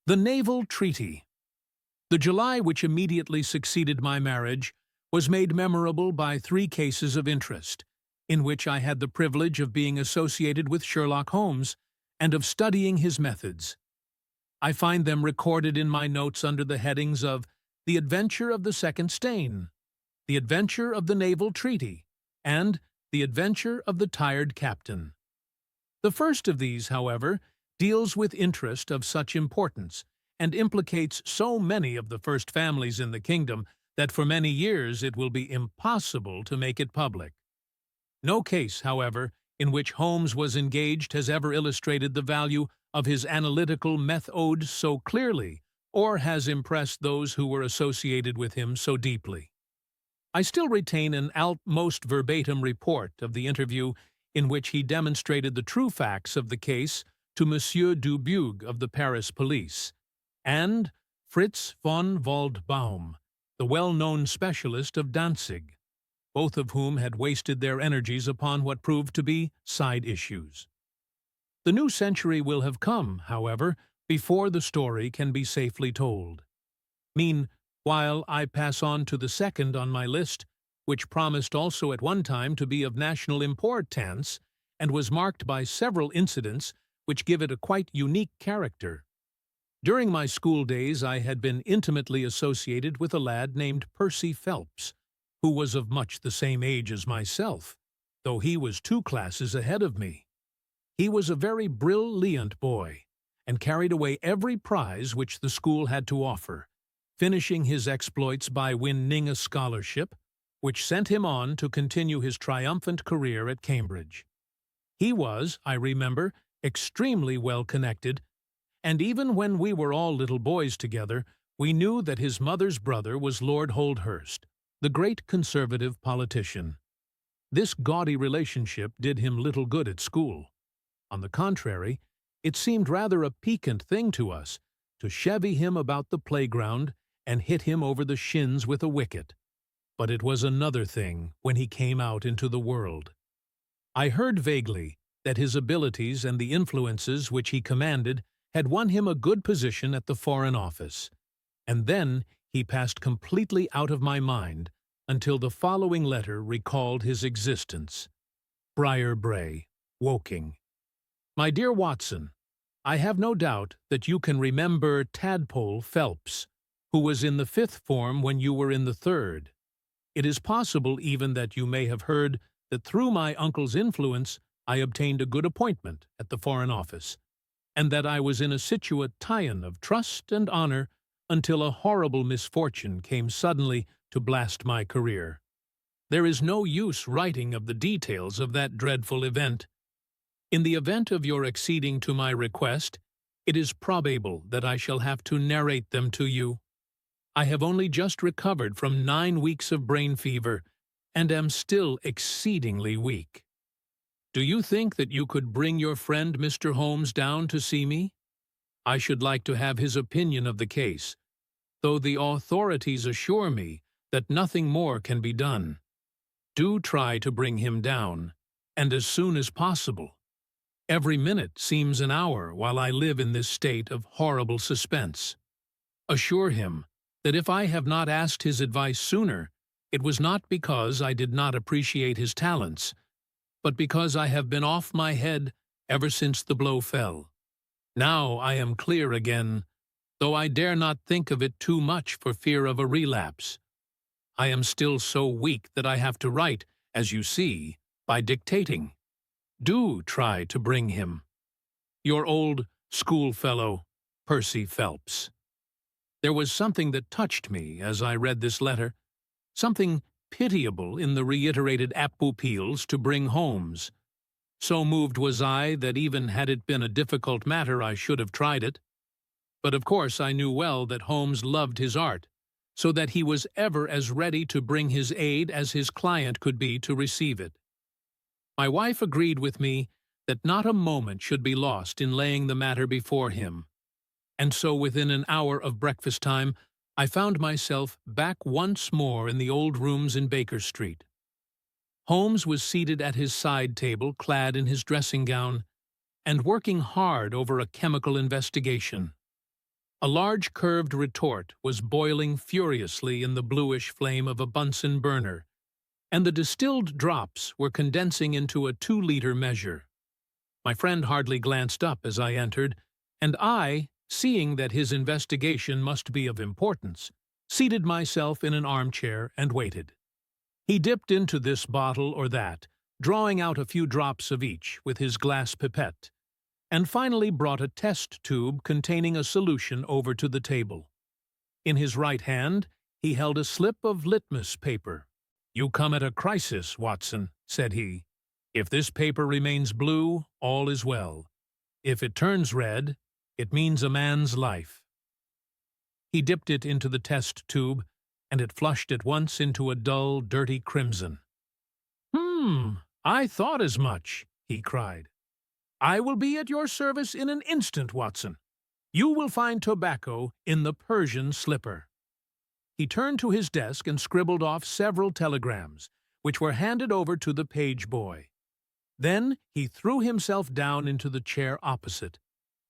The Naval Treaty. The July which immediately succeeded my marriage was made memorable by 3 cases of interest, in which I had the privilege of being associated with Sherlock Holmes and of studying his methods. I find them recorded in my notes under the headings of The Adventure of the Second Stain, The Adventure of the Naval Treaty, and The Adventure of the Tired Captain. The first of these, however, deals with interest of such importance and implicates so many of the first families in the kingdom that for many years it will be impossible to make it public. No case, however, in which Holmes was engaged has ever illustrated the value of his analytical method so clearly, or has impressed those who were associated with him so deeply. I still retain an almost verbatim report of the interview in which he demonstrated the true facts of the case to Monsieur Dubuque of the Paris police, and Fritz von Waldbaum, the well-known specialist of Danzig, both of whom had wasted their energies upon what proved to be side issues. The new century will have come, however, before the story can be safely told. Meanwhile, I pass on to the second on my list, which promised also at one time to be of national importance and was marked by several incidents which give it a quite unique character. During my school days, I had been intimately associated with a lad named Percy Phelps, who was of much the same age as myself, though he was 2 classes ahead of me. He was a very brilliant boy, and carried away every prize which the school had to offer, finishing his exploits by winning a scholarship, which sent him on to continue his triumphant career at Cambridge. He was, I remember, extremely well connected, and even when we were all little boys together, we knew that his mother's brother was Lord Holdhurst, the great conservative politician. This gaudy relationship did him little good at school. On the contrary, it seemed rather a piquant thing to us to chevy him about the playground and hit him over the shins with a wicket. But it was another thing when he came out into the world. I heard vaguely that his abilities and the influences which he commanded had won him a good position at the Foreign Office, and then he passed completely out of my mind until the following letter recalled his existence. Briar Brae, Woking. My dear Watson, I have no doubt that you can remember Tadpole Phelps, who was in the 5th form when you were in the 3rd. It is possible even that you may have heard that through my uncle's influence I obtained a good appointment at the Foreign Office, and that I was in a situation of trust and honor until a horrible misfortune came suddenly to blast my career. There is no use writing of the details of that dreadful event. In the event of your acceding to my request, it is probable that I shall have to narrate them to you. I have only just recovered from 9 weeks of brain fever, and am still exceedingly weak. Do you think that you could bring your friend Mr. Holmes down to see me? I should like to have his opinion of the case, though the authorities assure me that nothing more can be done. Do try to bring him down, and as soon as possible. Every minute seems an hour while I live in this state of horrible suspense. Assure him that if I have not asked his advice sooner, it was not because I did not appreciate his talents, but because I have been off my head ever since the blow fell. Now I am clear again, though I dare not think of it too much for fear of a relapse. I am still so weak that I have to write, as you see, by dictating. Do try to bring him. Your old schoolfellow, Percy Phelps. There was something that touched me as I read this letter, something pitiable in the reiterated appeals to bring Holmes. So moved was I that even had it been a difficult matter I should have tried it. But of course I knew well that Holmes loved his art, so that he was ever as ready to bring his aid as his client could be to receive it. My wife agreed with me that not a moment should be lost in laying the matter before him, and so within an hour of breakfast time I found myself back once more in the old rooms in Baker Street. Holmes was seated at his side table, clad in his dressing gown, and working hard over a chemical investigation. A large curved retort was boiling furiously in the bluish flame of a Bunsen burner, and the distilled drops were condensing into a 2-liter measure. My friend hardly glanced up as I entered, and I, seeing that his investigation must be of importance, seated myself in an armchair and waited. He dipped into this bottle or that, drawing out a few drops of each with his glass pipette, and finally brought a test tube containing a solution over to the table. In his right hand, he held a slip of litmus paper. "You come at a crisis, Watson," said he. "If this paper remains blue, all is well. If it turns red, it means a man's life." He dipped it into the test tube, and it flushed at once into a dull, dirty crimson. I thought as much," he cried. "I will be at your service in an instant, Watson. You will find tobacco in the Persian slipper." He turned to his desk and scribbled off several telegrams, which were handed over to the page boy. Then he threw himself down into the chair opposite,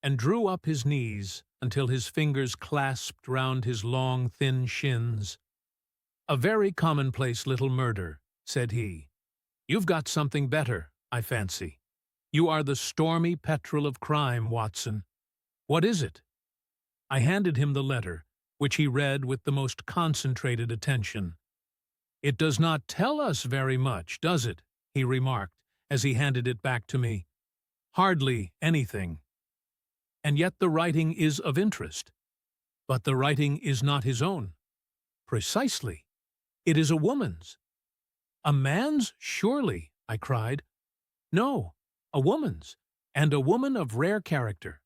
and drew up his knees until his fingers clasped round his long, thin shins. "A very commonplace little murder," said he. "You've got something better, I fancy. You are the stormy petrel of crime, Watson. What is it?" I handed him the letter, which he read with the most concentrated attention. "It does not tell us very much, does it?" he remarked, as he handed it back to me. "Hardly anything. And yet the writing is of interest. But the writing is not his own." "Precisely. It is a woman's." "A man's, surely," I cried. "No, a woman's, and a woman of rare character.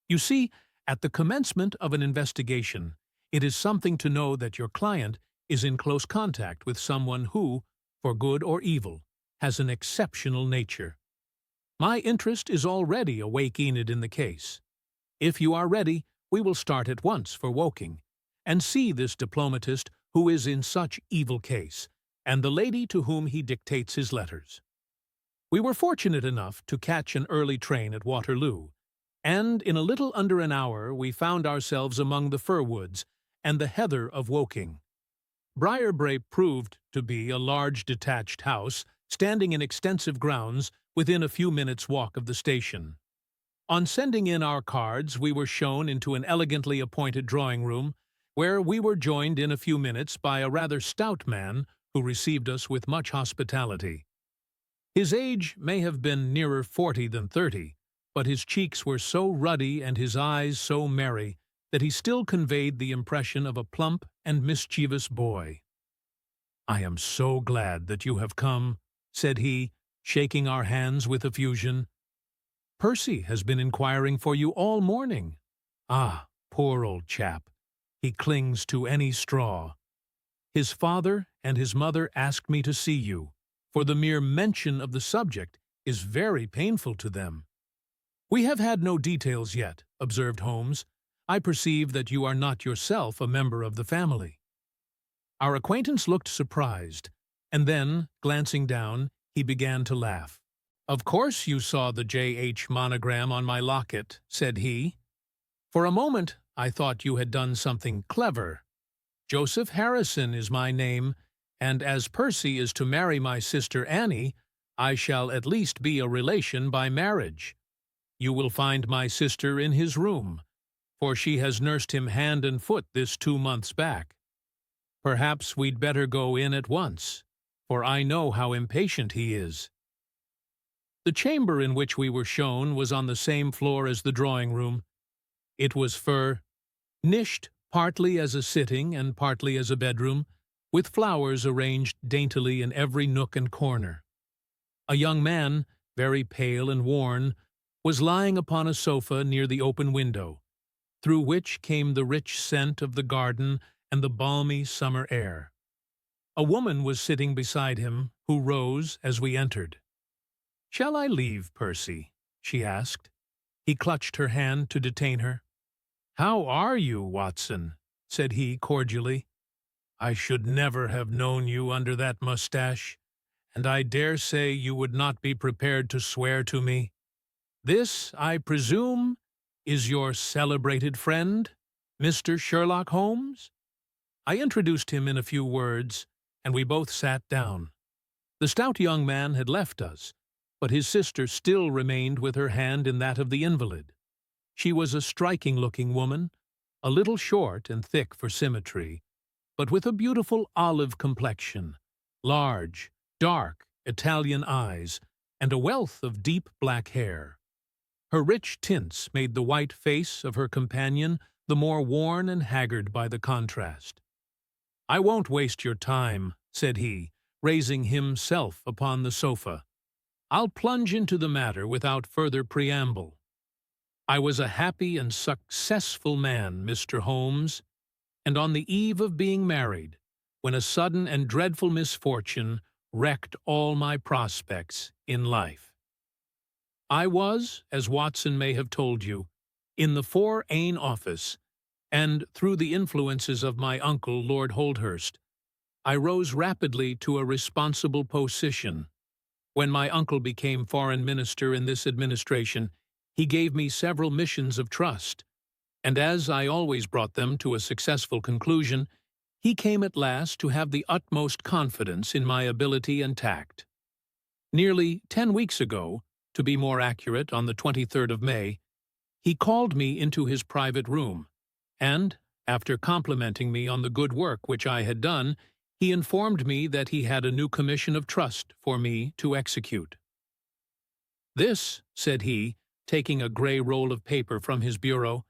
You see, at the commencement of an investigation, it is something to know that your client is in close contact with someone who, for good or evil, has an exceptional nature. My interest is already awakened in the case. If you are ready, we will start at once for Woking, and see this diplomatist who is in such evil case, and the lady to whom he dictates his letters." We were fortunate enough to catch an early train at Waterloo, and in a little under an hour we found ourselves among the fir woods and the heather of Woking. Briarbrae proved to be a large detached house standing in extensive grounds within a few minutes' walk of the station. On sending in our cards, we were shown into an elegantly appointed drawing-room, where we were joined in a few minutes by a rather stout man who received us with much hospitality. His age may have been nearer 40 than 30, but his cheeks were so ruddy and his eyes so merry that he still conveyed the impression of a plump and mischievous boy. "I am so glad that you have come," said he, shaking our hands with effusion. "Percy has been inquiring for you all morning. Ah, poor old chap. He clings to any straw. His father and his mother asked me to see you, for the mere mention of the subject is very painful to them." "We have had no details yet," observed Holmes. "I perceive that you are not yourself a member of the family." Our acquaintance looked surprised, and then, glancing down, he began to laugh. "Of course you saw the J.H. monogram on my locket," said he. "For a moment I thought you had done something clever. Joseph Harrison is my name, and as Percy is to marry my sister Annie, I shall at least be a relation by marriage. You will find my sister in his room, for she has nursed him hand and foot this 2 months back. Perhaps we'd better go in at once, for I know how impatient he is." The chamber in which we were shown was on the same floor as the drawing-room. It was furnished partly as a sitting and partly as a bedroom, with flowers arranged daintily in every nook and corner. A young man, very pale and worn, was lying upon a sofa near the open window, through which came the rich scent of the garden and the balmy summer air. A woman was sitting beside him, who rose as we entered. "Shall I leave, Percy?" she asked. He clutched her hand to detain her. "How are you, Watson?" said he cordially. "I should never have known you under that mustache, and I dare say you would not be prepared to swear to me. This, I presume, is your celebrated friend?" Mr. Sherlock Holmes?" I introduced him in a few words, and we both sat down. The stout young man had left us, but his sister still remained with her hand in that of the invalid. She was a striking-looking woman, a little short and thick for symmetry, but with a beautiful olive complexion, large, dark, Italian eyes, and a wealth of deep black hair. Her rich tints made the white face of her companion the more worn and haggard by the contrast. "I won't waste your time," said he, raising himself upon the sofa. "I'll plunge into the matter without further preamble. I was a happy and successful man, Mr. Holmes, and on the eve of being married, when a sudden and dreadful misfortune wrecked all my prospects in life. I was, as Watson may have told you, in the Foreign Office, and through the influences of my uncle, Lord Holdhurst, I rose rapidly to a responsible position. When my uncle became foreign minister in this administration, he gave me several missions of trust, and as I always brought them to a successful conclusion, he came at last to have the utmost confidence in my ability and tact. Nearly 10 weeks ago, to be more accurate, on the 23rd of May, he called me into his private room, and, after complimenting me on the good work which I had done, he informed me that he had a new commission of trust for me to execute. "This," said he, taking a grey roll of paper from his bureau,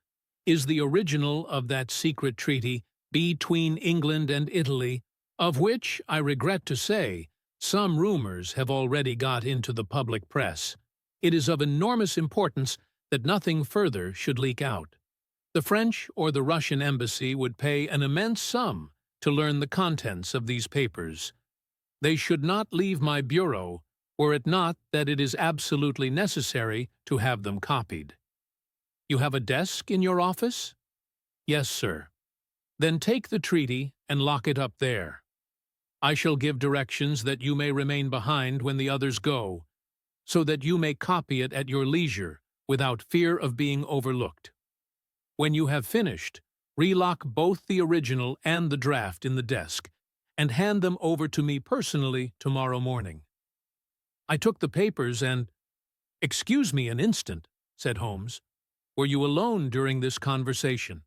"is the original of that secret treaty between England and Italy, of which, I regret to say, some rumours have already got into the public press. It is of enormous importance that nothing further should leak out. The French or the Russian embassy would pay an immense sum to learn the contents of these papers. They should not leave my bureau, were it not that it is absolutely necessary to have them copied." "You have a desk in your office?" "Yes, sir." "Then take the treaty and lock it up there. I shall give directions that you may remain behind when the others go, so that you may copy it at your leisure without fear of being overlooked. When you have finished, relock both the original and the draft in the desk, and hand them over to me personally tomorrow morning." I took the papers and— "Excuse me an instant," said Holmes. "Were you alone during this conversation?"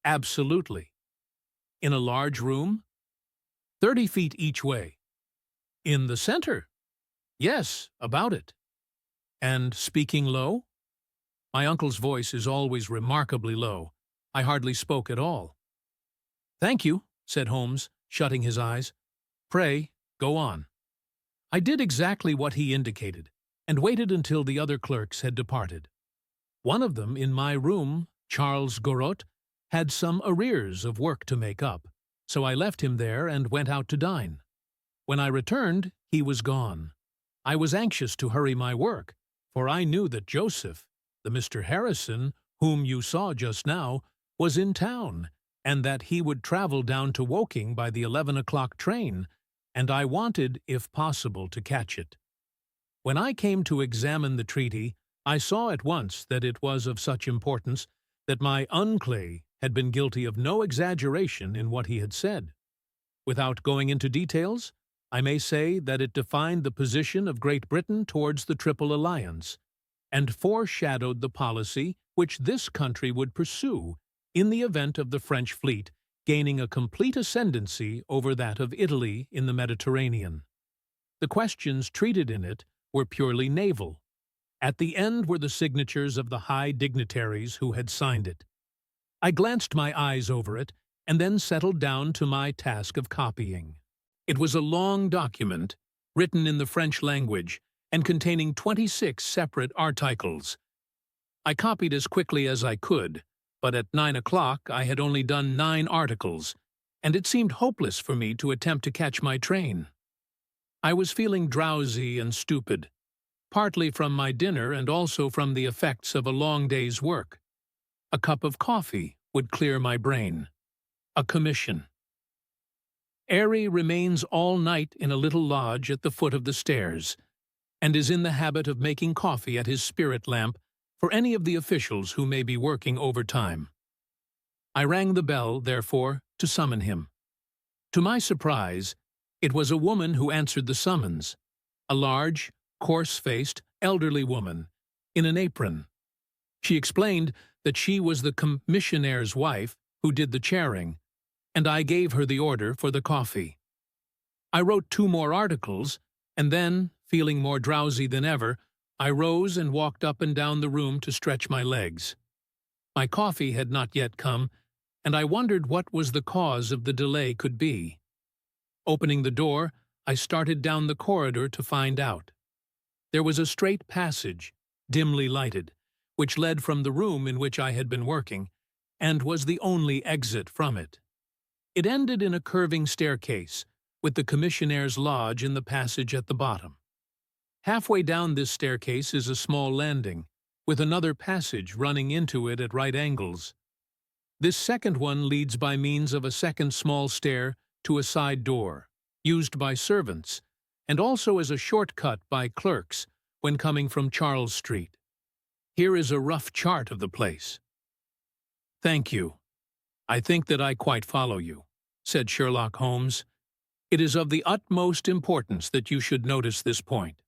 "Absolutely." "In a large room?" 30 feet each way." "In the center?" "Yes, about it." "And speaking low?" My uncle's voice is always remarkably low. I hardly spoke at all. "Thank you," said Holmes, shutting his eyes. "Pray, go on." I did exactly what he indicated, and waited until the other clerks had departed. One of them in my room, Charles Gorot, had some arrears of work to make up, so I left him there and went out to dine. When I returned, he was gone. I was anxious to hurry my work, for I knew that Joseph, the Mr. Harrison, whom you saw just now, was in town, and that he would travel down to Woking by the 11 o'clock train, and I wanted, if possible, to catch it. When I came to examine the treaty, I saw at once that it was of such importance that my uncle had been guilty of no exaggeration in what he had said. Without going into details, I may say that it defined the position of Great Britain towards the Triple Alliance, and foreshadowed the policy which this country would pursue in the event of the French fleet gaining a complete ascendancy over that of Italy in the Mediterranean. The questions treated in it were purely naval. At the end were the signatures of the high dignitaries who had signed it. I glanced my eyes over it, and then settled down to my task of copying. It was a long document, written in the French language, and containing 26 separate articles. I copied as quickly as I could, but at 9 o'clock I had only done 9 articles, and it seemed hopeless for me to attempt to catch my train. I was feeling drowsy and stupid, partly from my dinner and also from the effects of a long day's work. A cup of coffee would clear my brain. A commission. Airy remains all night in a little lodge at the foot of the stairs, and is in the habit of making coffee at his spirit lamp for any of the officials who may be working overtime. I rang the bell, therefore, to summon him. To my surprise, it was a woman who answered the summons, a large, coarse-faced, elderly woman, in an apron. She explained that she was the commissionaire's wife who did the chairing, and I gave her the order for the coffee. I wrote 2 more articles, and then, feeling more drowsy than ever, I rose and walked up and down the room to stretch my legs. My coffee had not yet come, and I wondered what was the cause of the delay could be. Opening the door, I started down the corridor to find out. There was a straight passage, dimly lighted, which led from the room in which I had been working, and was the only exit from it. It ended in a curving staircase, with the commissionaire's lodge in the passage at the bottom. Halfway down this staircase is a small landing, with another passage running into it at right angles. This second one leads by means of a second small stair to a side door, used by servants, and also as a shortcut by clerks when coming from Charles Street. Here is a rough chart of the place. "Thank you. I think that I quite follow you," said Sherlock Holmes. "It is of the utmost importance that you should notice this point."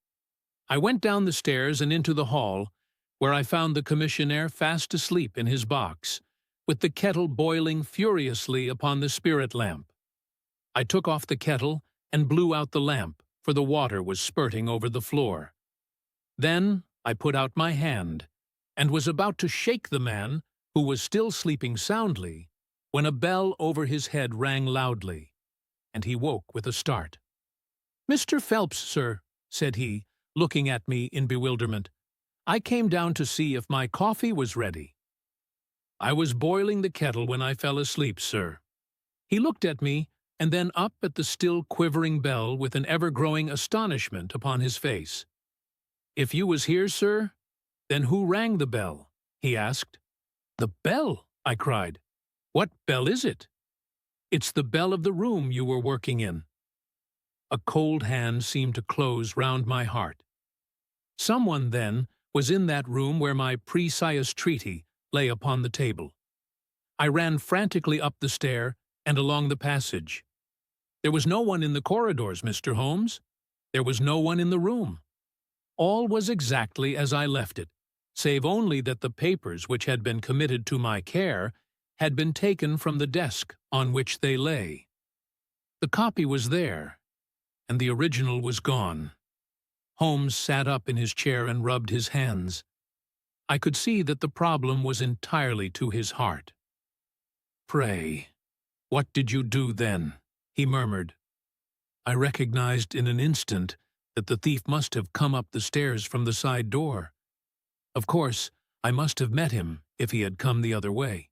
I went down the stairs and into the hall, where I found the commissionaire fast asleep in his box, with the kettle boiling furiously upon the spirit lamp. I took off the kettle and blew out the lamp, for the water was spurting over the floor. Then I put out my hand, and was about to shake the man, who was still sleeping soundly, when a bell over his head rang loudly, and he woke with a start. "Mr. Phelps, sir," said he, looking at me in bewilderment. "I came down to see if my coffee was ready." "I was boiling the kettle when I fell asleep, sir." He looked at me, and then up at the still quivering bell with an ever-growing astonishment upon his face. "If you was here, sir, then who rang the bell?" he asked. "The bell?" I cried. "What bell is it?" "It's the bell of the room you were working in." A cold hand seemed to close round my heart. Someone, then, was in that room where my precise treaty lay upon the table. I ran frantically up the stair and along the passage. There was no one in the corridors, Mr. Holmes. There was no one in the room. All was exactly as I left it, save only that the papers which had been committed to my care had been taken from the desk on which they lay. The copy was there, and the original was gone. Holmes sat up in his chair and rubbed his hands. I could see that the problem was entirely to his heart. "Pray, what did you do then?" he murmured. I recognized in an instant that the thief must have come up the stairs from the side door. Of course, I must have met him if he had come the other way.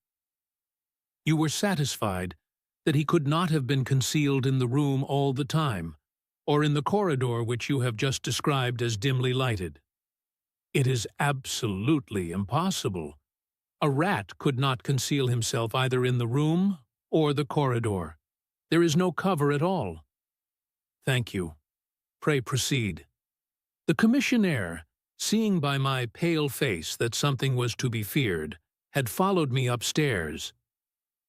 "You were satisfied that he could not have been concealed in the room all the time, or in the corridor which you have just described as dimly lighted?" "It is absolutely impossible. A rat could not conceal himself either in the room or the corridor. There is no cover at all." "Thank you. Pray proceed." "The commissionaire, seeing by my pale face that something was to be feared, had followed me upstairs.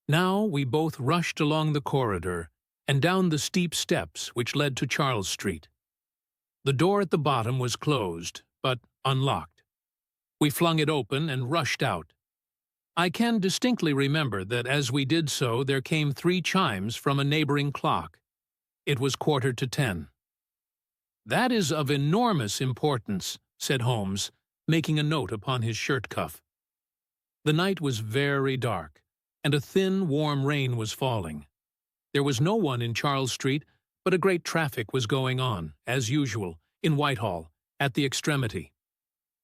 Now we both rushed along the corridor and down the steep steps which led to Charles Street. The door at the bottom was closed, but unlocked. We flung it open and rushed out. I can distinctly remember that as we did so there came 3 chimes from a neighboring clock. It was 10:15. "That is of enormous importance," said Holmes, making a note upon his shirt cuff. The night was very dark, and a thin, warm rain was falling. There was no one in Charles Street, but a great traffic was going on, as usual, in Whitehall, at the extremity.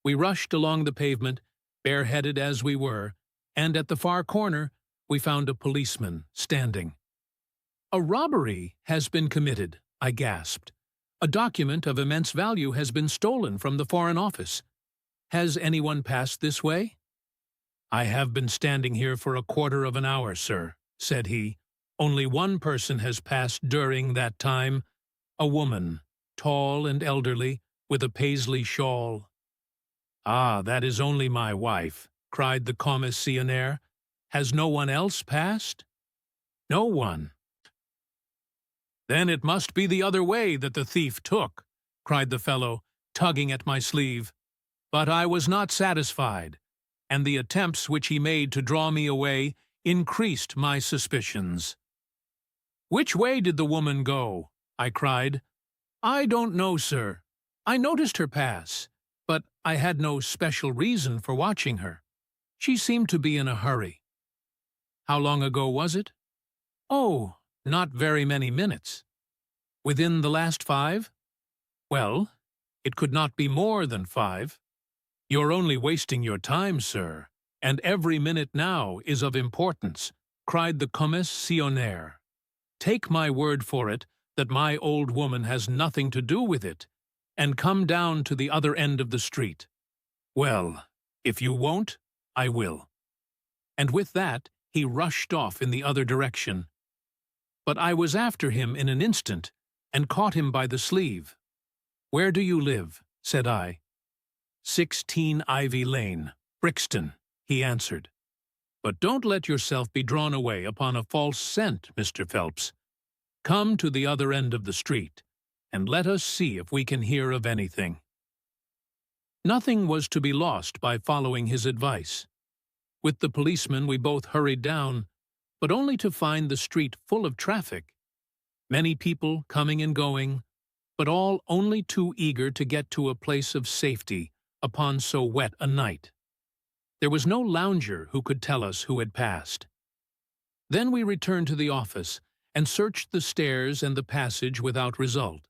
We rushed along the pavement, bareheaded as we were, and at the far corner we found a policeman standing. "A robbery has been committed," I gasped. "A document of immense value has been stolen from the Foreign Office. Has anyone passed this way?" "I have been standing here for a quarter of an hour, sir," said he. "Only one person has passed during that time, a woman, tall and elderly, with a paisley shawl." "Ah, that is only my wife," cried the commissionaire. Has no one else passed? No one. Then it must be the other way that the thief took, cried the fellow, tugging at my sleeve. But I was not satisfied, and the attempts which he made to draw me away increased my suspicions. Which way did the woman go? I cried. I don't know, sir. I noticed her pass, but I had no special reason for watching her. She seemed to be in a hurry. How long ago was it? Oh, not very many minutes. Within the last 5? Well, it could not be more than 5. You're only wasting your time, sir, and every minute now is of importance, cried the commissionaire. Take my word for it that my old woman has nothing to do with it, and come down to the other end of the street. Well, if you won't, I will. And with that, he rushed off in the other direction. But I was after him in an instant, and caught him by the sleeve. Where do you live? Said I. 16 Ivy Lane, Brixton, he answered. But don't let yourself be drawn away upon a false scent, Mr. Phelps. Come to the other end of the street, and let us see if we can hear of anything. Nothing was to be lost by following his advice. With the policeman we both hurried down, but only to find the street full of traffic. Many people coming and going, but all only too eager to get to a place of safety upon so wet a night. There was no lounger who could tell us who had passed. Then we returned to the office and searched the stairs and the passage without result.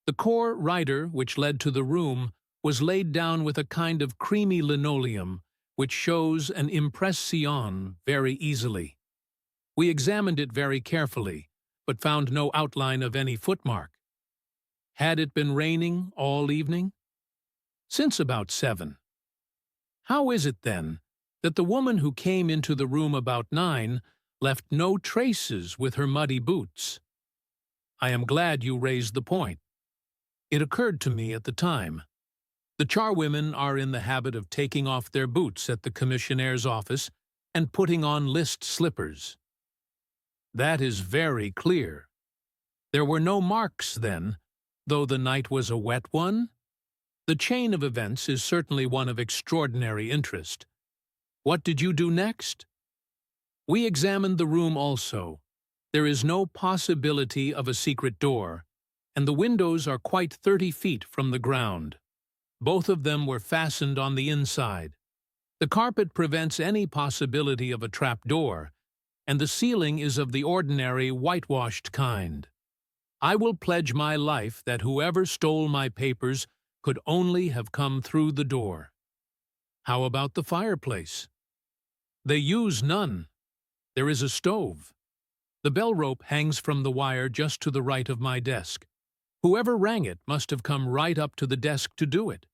The core rider which led to the room was laid down with a kind of creamy linoleum which shows an impression very easily. We examined it very carefully, but found no outline of any footmark. Had it been raining all evening? Since about 7. How is it, then, that the woman who came into the room about 9 left no traces with her muddy boots? I am glad you raised the point. It occurred to me at the time. The charwomen are in the habit of taking off their boots at the commissionnaire's office and putting on list slippers. That is very clear. There were no marks, then, though the night was a wet one? The chain of events is certainly one of extraordinary interest. What did you do next? We examined the room also. There is no possibility of a secret door, and the windows are quite 30 feet from the ground. Both of them were fastened on the inside. The carpet prevents any possibility of a trap door, and the ceiling is of the ordinary whitewashed kind. I will pledge my life that whoever stole my papers could only have come through the door. How about the fireplace? They use none. There is a stove. The bell rope hangs from the wire just to the right of my desk. Whoever rang it must have come right up to the desk to do it.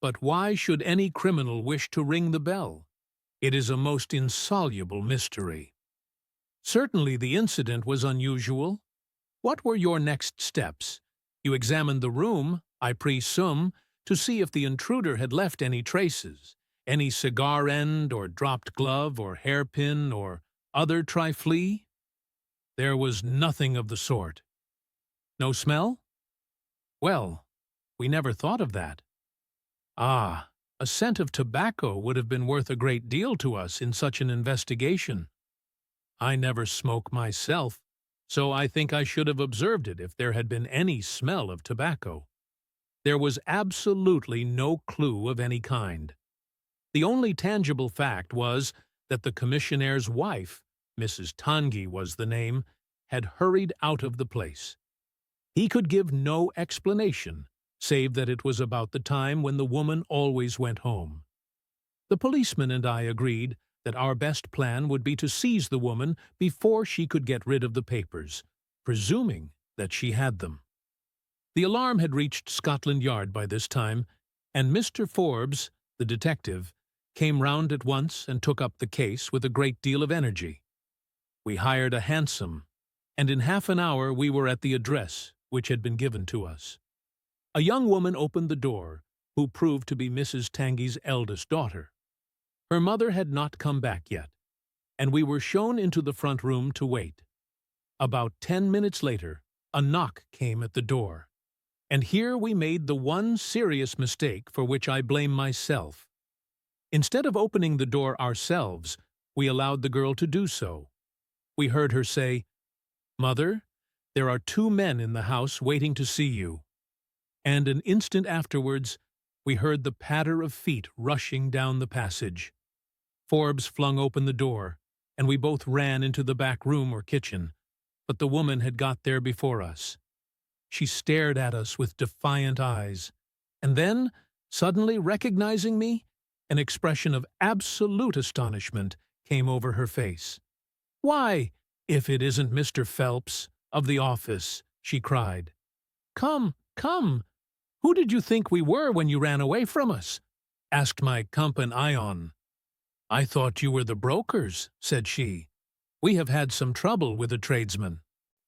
But why should any criminal wish to ring the bell? It is a most insoluble mystery. Certainly the incident was unusual. What were your next steps? You examined the room, I presume, to see if the intruder had left any traces, any cigar end or dropped glove or hairpin or other trifle? There was nothing of the sort. No smell? Well, we never thought of that. Ah, a scent of tobacco would have been worth a great deal to us in such an investigation. I never smoke myself, so I think I should have observed it if there had been any smell of tobacco. There was absolutely no clue of any kind. The only tangible fact was that the commissionnaire's wife, Mrs. Tanguy was the name, had hurried out of the place. He could give no explanation, save that it was about the time when the woman always went home. The policeman and I agreed that our best plan would be to seize the woman before she could get rid of the papers, presuming that she had them. The alarm had reached Scotland Yard by this time, and Mr. Forbes, the detective, came round at once and took up the case with a great deal of energy. We hired a hansom, and in half an hour we were at the address which had been given to us. A young woman opened the door, who proved to be Mrs. Tanguy's eldest daughter. Her mother had not come back yet. and we were shown into the front room to wait. About 10 minutes later, a knock came at the door, and here we made the one serious mistake for which I blame myself. Instead of opening the door ourselves, we allowed the girl to do so. We heard her say, "Mother, there are 2 men in the house waiting to see you." And an instant afterwards, we heard the patter of feet rushing down the passage. Forbes flung open the door, and we both ran into the back room or kitchen, but the woman had got there before us. She stared at us with defiant eyes, and then, suddenly recognizing me, an expression of absolute astonishment came over her face. "Why, if it isn't Mr. Phelps, of the office," she cried. "Come, come! Who did you think we were when you ran away from us?" asked my companion. "I thought you were the brokers," said she. "We have had some trouble with a tradesman."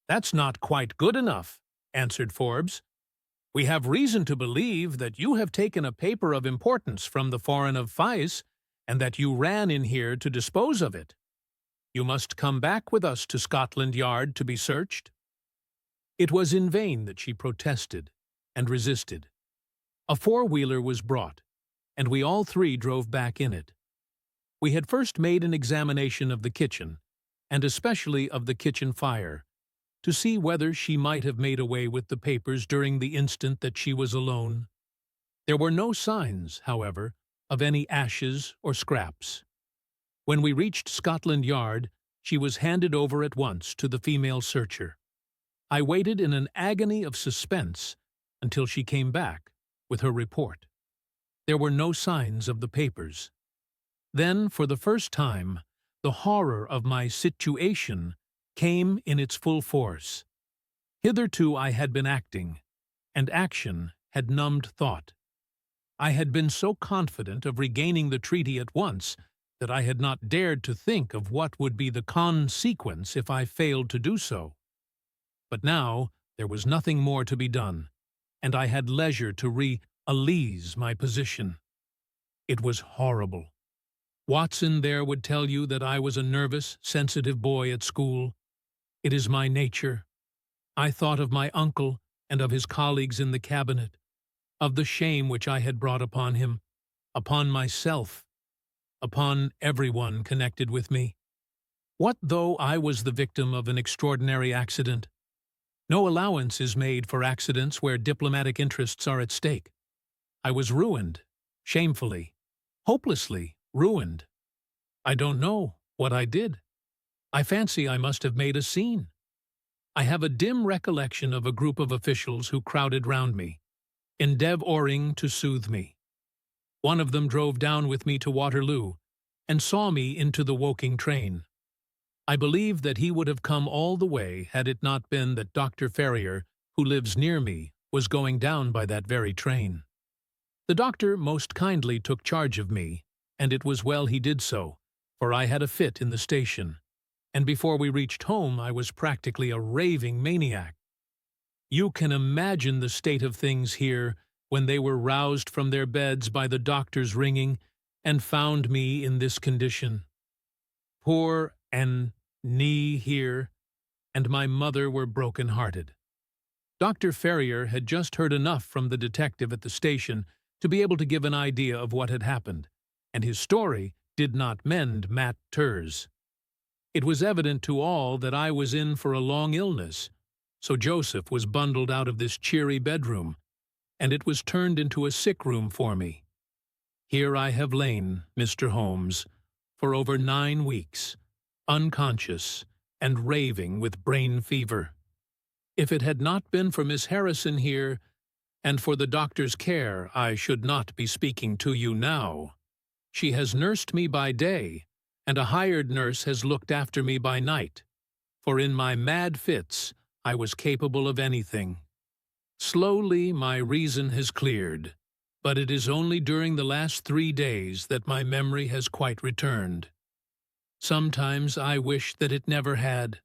"That's not quite good enough," answered Forbes. "We have reason to believe that you have taken a paper of importance from the Foreign Office and that you ran in here to dispose of it. You must come back with us to Scotland Yard to be searched." It was in vain that she protested and resisted. A 4-wheeler was brought, and we all 3 drove back in it. We had first made an examination of the kitchen, and especially of the kitchen fire, to see whether she might have made away with the papers during the instant that she was alone. There were no signs, however, of any ashes or scraps. When we reached Scotland Yard, she was handed over at once to the female searcher. I waited in an agony of suspense until she came back with her report. There were no signs of the papers. Then, for the first time, the horror of my situation came in its full force. Hitherto I had been acting, and action had numbed thought. I had been so confident of regaining the treaty at once that I had not dared to think of what would be the consequence if I failed to do so. But now there was nothing more to be done, and I had leisure to realise my position. It was horrible. Watson there would tell you that I was a nervous, sensitive boy at school. It is my nature. I thought of my uncle and of his colleagues in the cabinet, of the shame which I had brought upon him, upon myself, upon everyone connected with me. What though I was the victim of an extraordinary accident? No allowance is made for accidents where diplomatic interests are at stake. I was ruined, shamefully, hopelessly ruined. I don't know what I did. I fancy I must have made a scene. I have a dim recollection of a group of officials who crowded round me, endeavouring to soothe me. One of them drove down with me to Waterloo and saw me into the Woking train. I believe that he would have come all the way had it not been that Dr. Ferrier, who lives near me, was going down by that very train. The doctor most kindly took charge of me, and it was well he did so, for I had a fit in the station, and before we reached home I was practically a raving maniac. You can imagine the state of things here when they were roused from their beds by the doctor's ringing and found me in this condition. Poor Annie here and my mother were broken-hearted. Dr. Ferrier had just heard enough from the detective at the station to be able to give an idea of what had happened, and his story did not mend matters. It was evident to all that I was in for a long illness, so Joseph was bundled out of this cheery bedroom, and it was turned into a sick room for me. Here I have lain, Mr. Holmes, for over 9 weeks, unconscious and raving with brain fever. If it had not been for Miss Harrison here, and for the doctor's care, I should not be speaking to you now. She has nursed me by day, and a hired nurse has looked after me by night, for in my mad fits I was capable of anything. Slowly my reason has cleared, but it is only during the last 3 days that my memory has quite returned. Sometimes I wish that it never had.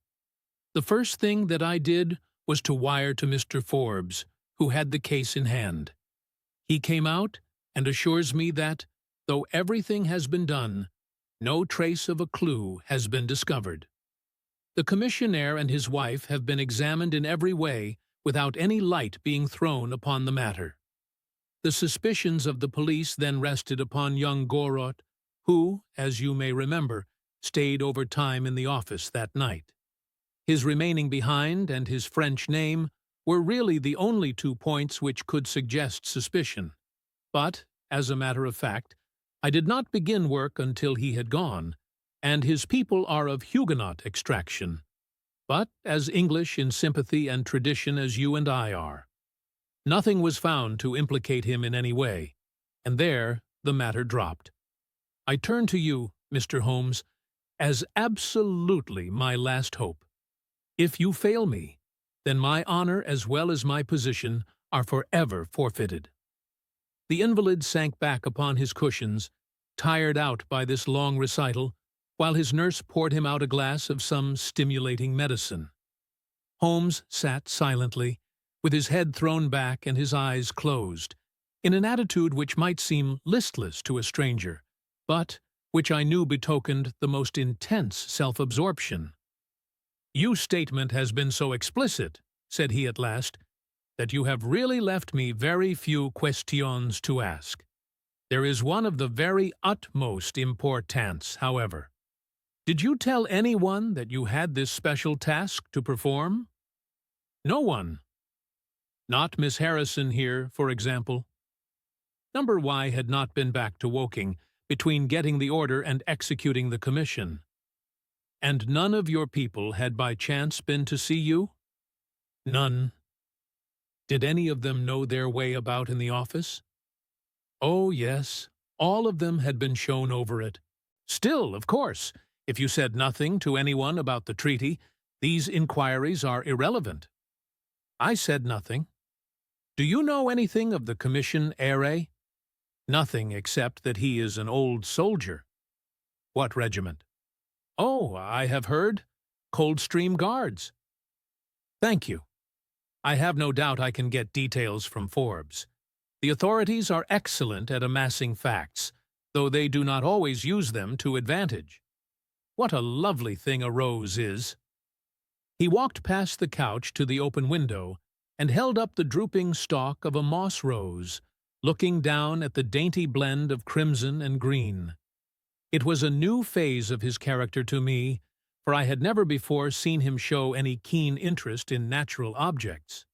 The first thing that I did was to wire to Mr. Forbes, who had the case in hand. He came out and assures me that, though everything has been done, No trace of a clue has been discovered. The commissionaire and his wife have been examined in every way without any light being thrown upon the matter. The suspicions of the police then rested upon young Gorot, who, as you may remember, stayed over time in the office that night. His remaining behind and his French name were really the only 2 points which could suggest suspicion. But, as a matter of fact, I did not begin work until he had gone, and his people are of Huguenot extraction, but as English in sympathy and tradition as you and I are. Nothing was found to implicate him in any way, and there the matter dropped. I turn to you, Mr. Holmes, as absolutely my last hope. If you fail me, then my honor as well as my position are forever forfeited. The invalid sank back upon his cushions, tired out by this long recital, while his nurse poured him out a glass of some stimulating medicine. Holmes sat silently, with his head thrown back and his eyes closed, in an attitude which might seem listless to a stranger, but which I knew betokened the most intense self-absorption. "Your statement has been so explicit," said he at last, "that you have really left me very few questions to ask. There is one of the very utmost importance, however. Did you tell anyone that you had this special task to perform?" "No one." "Not Miss Harrison here, for example?" Number Y had not been back to Woking between getting the order and executing the commission. "And none of your people had by chance been to see you?" "None." "Did any of them know their way about in the office?" "Oh, yes. All of them had been shown over it. Still, of course, if you said nothing to anyone about the treaty, these inquiries are irrelevant." "I said nothing." "Do you know anything of the commissionaire?" "Nothing except that he is an old soldier." "What regiment?" "Oh, I have heard. Coldstream Guards." "Thank you. I have no doubt I can get details from Forbes. The authorities are excellent at amassing facts, though they do not always use them to advantage. What a lovely thing a rose is." He walked past the couch to the open window and held up the drooping stalk of a moss rose, looking down at the dainty blend of crimson and green. It was a new phase of his character to me, for I had never before seen him show any keen interest in natural objects.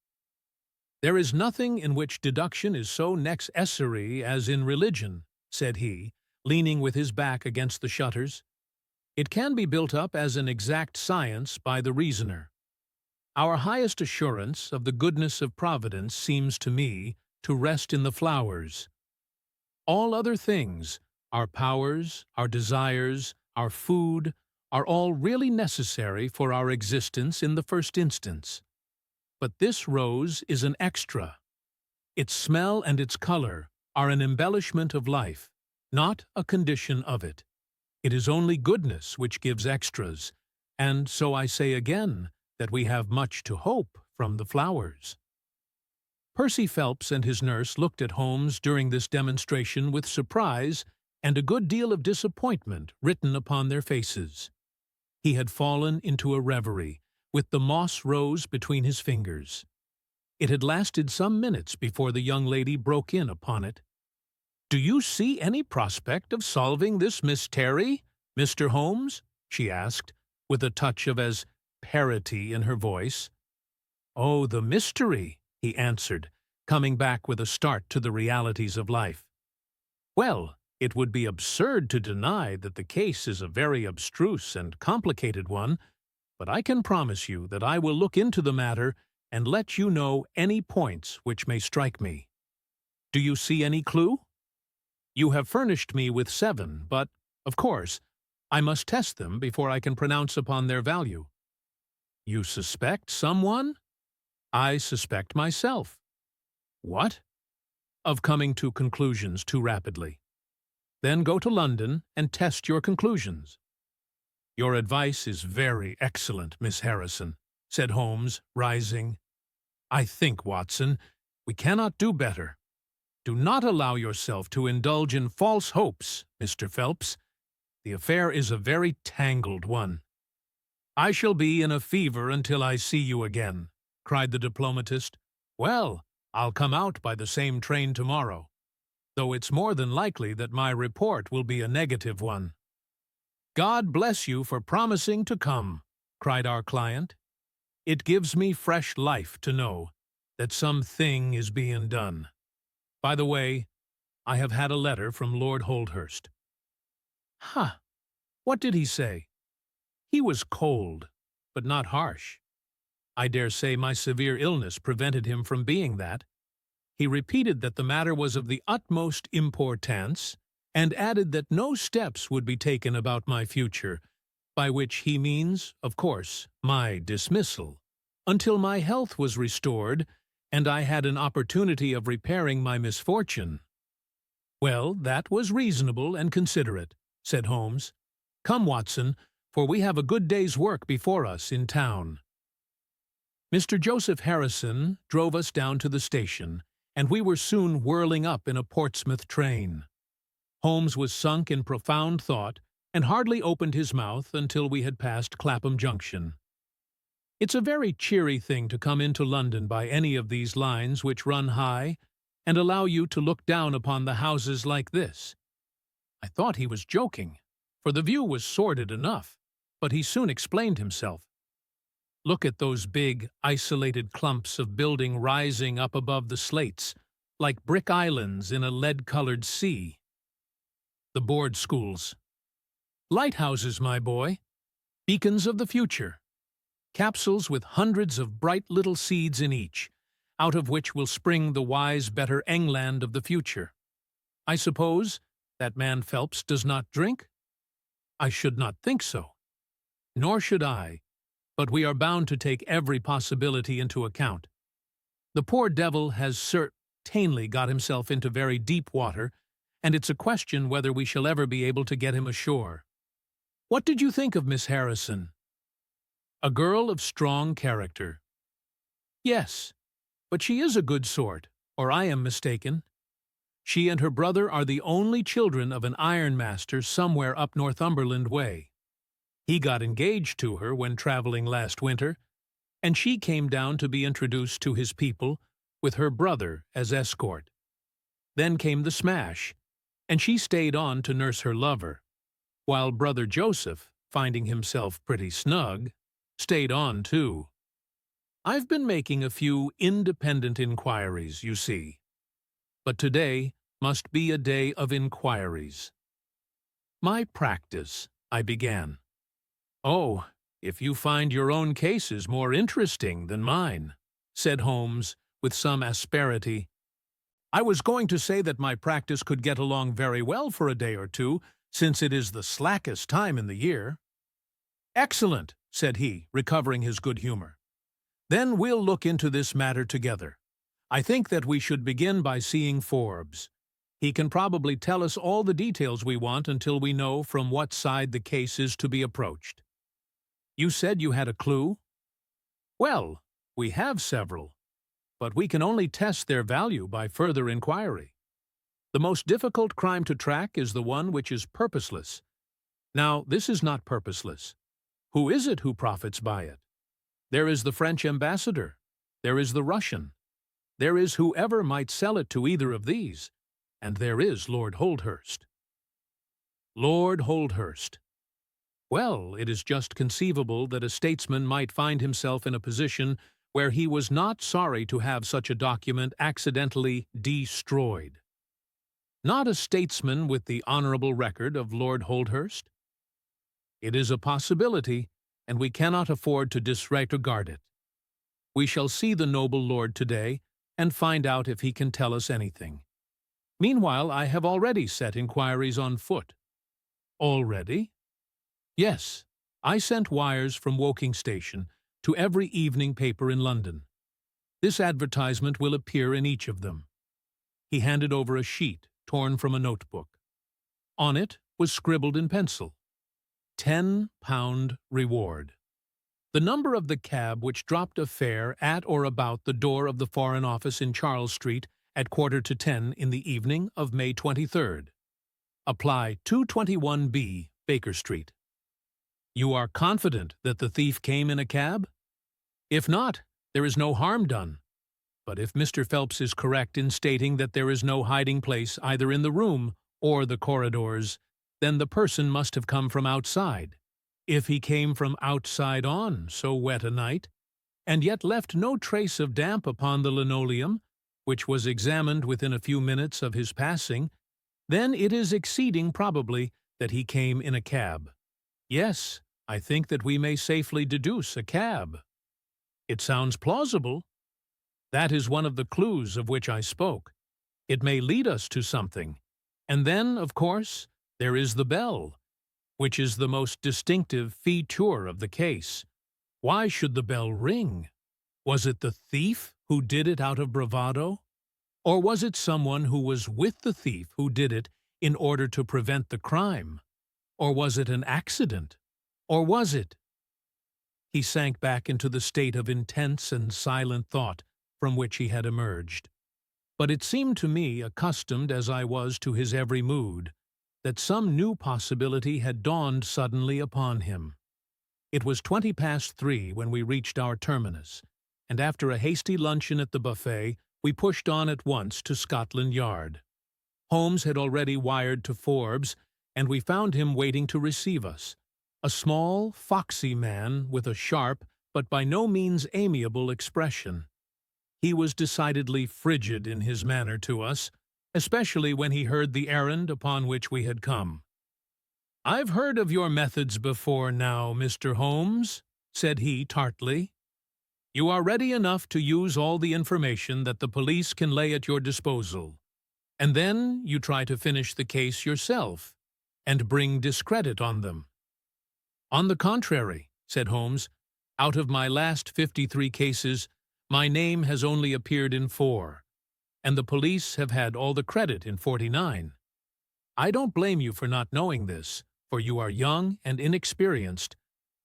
"There is nothing in which deduction is so necessary as in religion," said he, leaning with his back against the shutters. "It can be built up as an exact science by the reasoner. Our highest assurance of the goodness of Providence seems to me to rest in the flowers. All other things, our powers, our desires, our food, are all really necessary for our existence in the first instance. But this rose is an extra. Its smell and its color are an embellishment of life, not a condition of it. It is only goodness which gives extras, and so I say again that we have much to hope from the flowers." Percy Phelps and his nurse looked at Holmes during this demonstration with surprise and a good deal of disappointment written upon their faces. He had fallen into a reverie, with the moss rose between his fingers. It had lasted some minutes before the young lady broke in upon it. "Do you see any prospect of solving this mystery, Mr. Holmes?" she asked, with a touch of asperity in her voice. "Oh, the mystery," he answered, coming back with a start to the realities of life. "Well, it would be absurd to deny that the case is a very abstruse and complicated one, but I can promise you that I will look into the matter and let you know any points which may strike me. Do you see any clue? You have furnished me with 7, but, of course, I must test them before I can pronounce upon their value." "You suspect someone?" "I suspect myself." "What?" "Of coming to conclusions too rapidly." "Then go to London and test your conclusions." "Your advice is very excellent, Miss Harrison," said Holmes, rising. "I think, Watson, we cannot do better. Do not allow yourself to indulge in false hopes, Mr. Phelps. The affair is a very tangled one. I shall be in a fever until I see you again, cried the diplomatist. Well, I'll come out by the same train tomorrow, though it's more than likely that my report will be a negative one. God bless you for promising to come, cried our client. It gives me fresh life to know that something is being done. By the way, I have had a letter from Lord Holdhurst. Huh, what did he say? He was cold, but not harsh. I dare say my severe illness prevented him from being that. He repeated that the matter was of the utmost importance, and added that no steps would be taken about my future, by which he means, of course, my dismissal, until my health was restored and I had an opportunity of repairing my misfortune. Well, that was reasonable and considerate, said Holmes. Come, Watson, for we have a good day's work before us in town. Mr. Joseph Harrison drove us down to the station, and we were soon whirling up in a Portsmouth train. Holmes was sunk in profound thought and hardly opened his mouth until we had passed Clapham Junction. It's a very cheery thing to come into London by any of these lines which run high and allow you to look down upon the houses like this. I thought he was joking, for the view was sordid enough, but he soon explained himself. Look at those big, isolated clumps of building rising up above the slates, like brick islands in a lead-colored sea. The board schools. Lighthouses, my boy. Beacons of the future. Capsules with hundreds of bright little seeds in each, out of which will spring the wise, better England of the future. I suppose that man Phelps does not drink? I should not think so. Nor should I, but we are bound to take every possibility into account. The poor devil has certainly got himself into very deep water, and it's a question whether we shall ever be able to get him ashore. What did you think of Miss Harrison? A girl of strong character. Yes, but she is a good sort, or I am mistaken. She and her brother are the only children of an ironmaster somewhere up Northumberland way. He got engaged to her when traveling last winter, and she came down to be introduced to his people with her brother as escort. Then came the smash, and she stayed on to nurse her lover, while brother Joseph, finding himself pretty snug, stayed on too. I've been making a few independent inquiries, you see. But today must be a day of inquiries. My practice, I began. Oh, if you find your own cases more interesting than mine, said Holmes with some asperity. I was going to say that my practice could get along very well for a day or two, since it is the slackest time in the year. Excellent, said he, recovering his good humor. Then we'll look into this matter together. I think that we should begin by seeing Forbes. He can probably tell us all the details we want until we know from what side the case is to be approached. You said you had a clue? Well, we have several, but we can only test their value by further inquiry. The most difficult crime to track is the one which is purposeless. Now, this is not purposeless. Who is it who profits by it? There is the French ambassador. There is the Russian. There is whoever might sell it to either of these. And there is Lord Holdhurst. Lord Holdhurst. Well, it is just conceivable that a statesman might find himself in a position where he was not sorry to have such a document accidentally destroyed. Not a statesman with the honorable record of Lord Holdhurst? It is a possibility, and we cannot afford to disregard it. We shall see the noble lord today and find out if he can tell us anything. Meanwhile, I have already set inquiries on foot. Already? Yes, I sent wires from Woking Station to every evening paper in London. This advertisement will appear in each of them. He handed over a sheet torn from a notebook. On it was scribbled in pencil, £10 reward. The number of the cab which dropped a fare at or about the door of the Foreign Office in Charles Street at 10:15 in the evening of May 23rd. Apply 221B Baker Street. You are confident that the thief came in a cab? If not, there is no harm done. But if Mr. Phelps is correct in stating that there is no hiding place either in the room or the corridors, then the person must have come from outside. If he came from outside on so wet a night, and yet left no trace of damp upon the linoleum, which was examined within a few minutes of his passing, then it is exceeding probably that he came in a cab. Yes, I think that we may safely deduce a cab. It sounds plausible. That is one of the clues of which I spoke. It may lead us to something. And then, of course, there is the bell, which is the most distinctive feature of the case. Why should the bell ring? Was it the thief who did it out of bravado? Or was it someone who was with the thief who did it in order to prevent the crime? Or was it an accident? Or was it? He sank back into the state of intense and silent thought from which he had emerged. But it seemed to me, accustomed as I was to his every mood, that some new possibility had dawned suddenly upon him. It was 3:20 when we reached our terminus, and after a hasty luncheon at the buffet, we pushed on at once to Scotland Yard. Holmes had already wired to Forbes, and we found him waiting to receive us, a small, foxy man with a sharp but by no means amiable expression. He was decidedly frigid in his manner to us, especially when he heard the errand upon which we had come. "I've heard of your methods before now, Mr. Holmes," said he tartly. "You are ready enough to use all the information that the police can lay at your disposal, and then you try to finish the case yourself and bring discredit on them." "On the contrary," said Holmes, "out of my last 53 cases, my name has only appeared in 4, and the police have had all the credit in 49. I don't blame you for not knowing this, for you are young and inexperienced,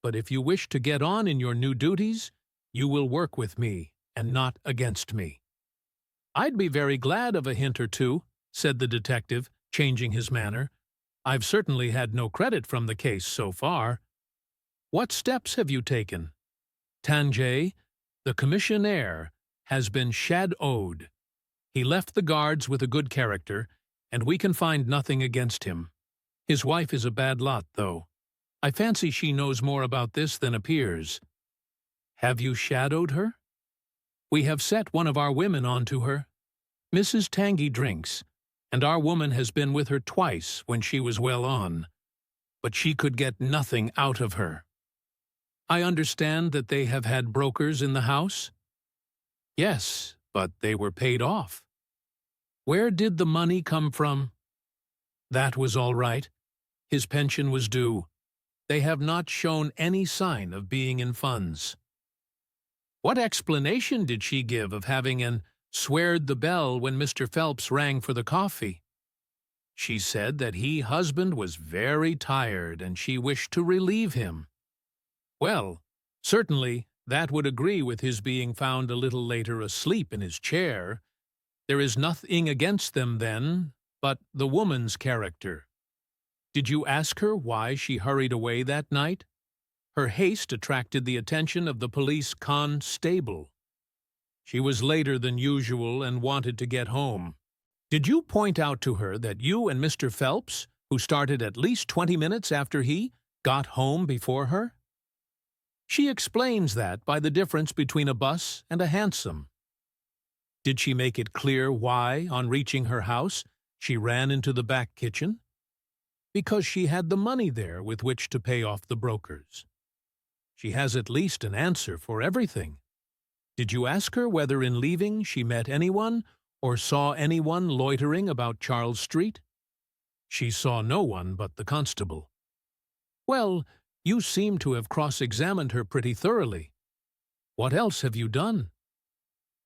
but if you wish to get on in your new duties, you will work with me and not against me." "I'd be very glad of a hint or two," said the detective, changing his manner. "I've certainly had no credit from the case so far." "What steps have you taken?" "Tangier, the commissionaire, has been shadowed. He left the guards with a good character, and we can find nothing against him. His wife is a bad lot, though. I fancy she knows more about this than appears." "Have you shadowed her?" "We have set one of our women on to her. Mrs. Tangy drinks, and our woman has been with her twice when she was well on. But she could get nothing out of her." "I understand that they have had brokers in the house?" "Yes, but they were paid off." "Where did the money come from?" "That was all right. His pension was due. They have not shown any sign of being in funds." "What explanation did she give of having sweared the bell when Mr. Phelps rang for the coffee?" "She said that husband was very tired and she wished to relieve him." "Well, certainly that would agree with his being found a little later asleep in his chair. There is nothing against them then, but the woman's character. Did you ask her why she hurried away that night? Her haste attracted the attention of the police constable. She was later than usual and wanted to get home. Did you point out to her that you and Mr. Phelps, who started at least 20 minutes after he, got home before her?" "She explains that by the difference between a bus and a hansom." "Did she make it clear why, on reaching her house, she ran into the back kitchen?" "Because she had the money there with which to pay off the brokers." "She has at least an answer for everything. Did you ask her whether in leaving she met anyone or saw anyone loitering about Charles Street?" "She saw no one but the constable." "Well, you seem to have cross-examined her pretty thoroughly. What else have you done?"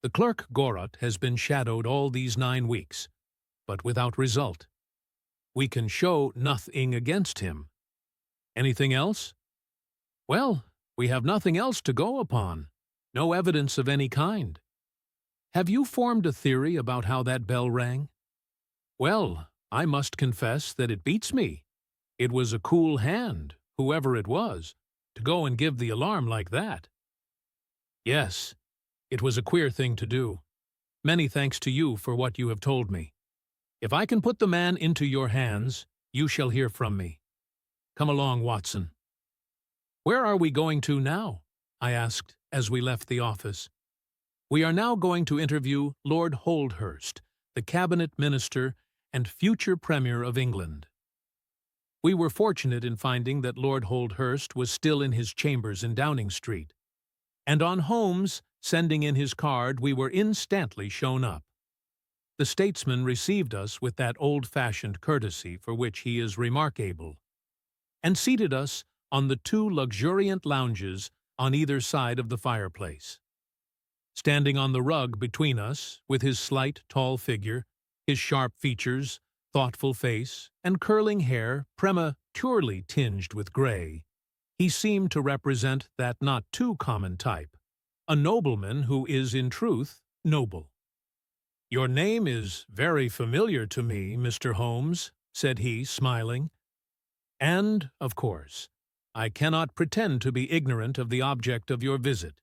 "The clerk Gorot has been shadowed all these 9 weeks, but without result. We can show nothing against him." "Anything else?" "Well, we have nothing else to go upon. No evidence of any kind." "Have you formed a theory about how that bell rang?" "Well, I must confess that it beats me. It was a cool hand, whoever it was, to go and give the alarm like that. Yes, it was a queer thing to do. Many thanks to you for what you have told me. If I can put the man into your hands, you shall hear from me. Come along, Watson. Where are we going to now? I asked as we left the office. We are now going to interview Lord Holdhurst, the Cabinet Minister and future Premier of England. We were fortunate in finding that Lord Holdhurst was still in his chambers in Downing Street, and on Holmes sending in his card we were instantly shown up. The statesman received us with that old-fashioned courtesy for which he is remarkable, and seated us on the two luxuriant lounges on either side of the fireplace. Standing on the rug between us, with his slight, tall figure, his sharp features, thoughtful face, and curling hair prematurely tinged with gray, he seemed to represent that not too common type, a nobleman who is in truth noble. "Your name is very familiar to me, Mr. Holmes," said he, smiling. "And, of course, I cannot pretend to be ignorant of the object of your visit.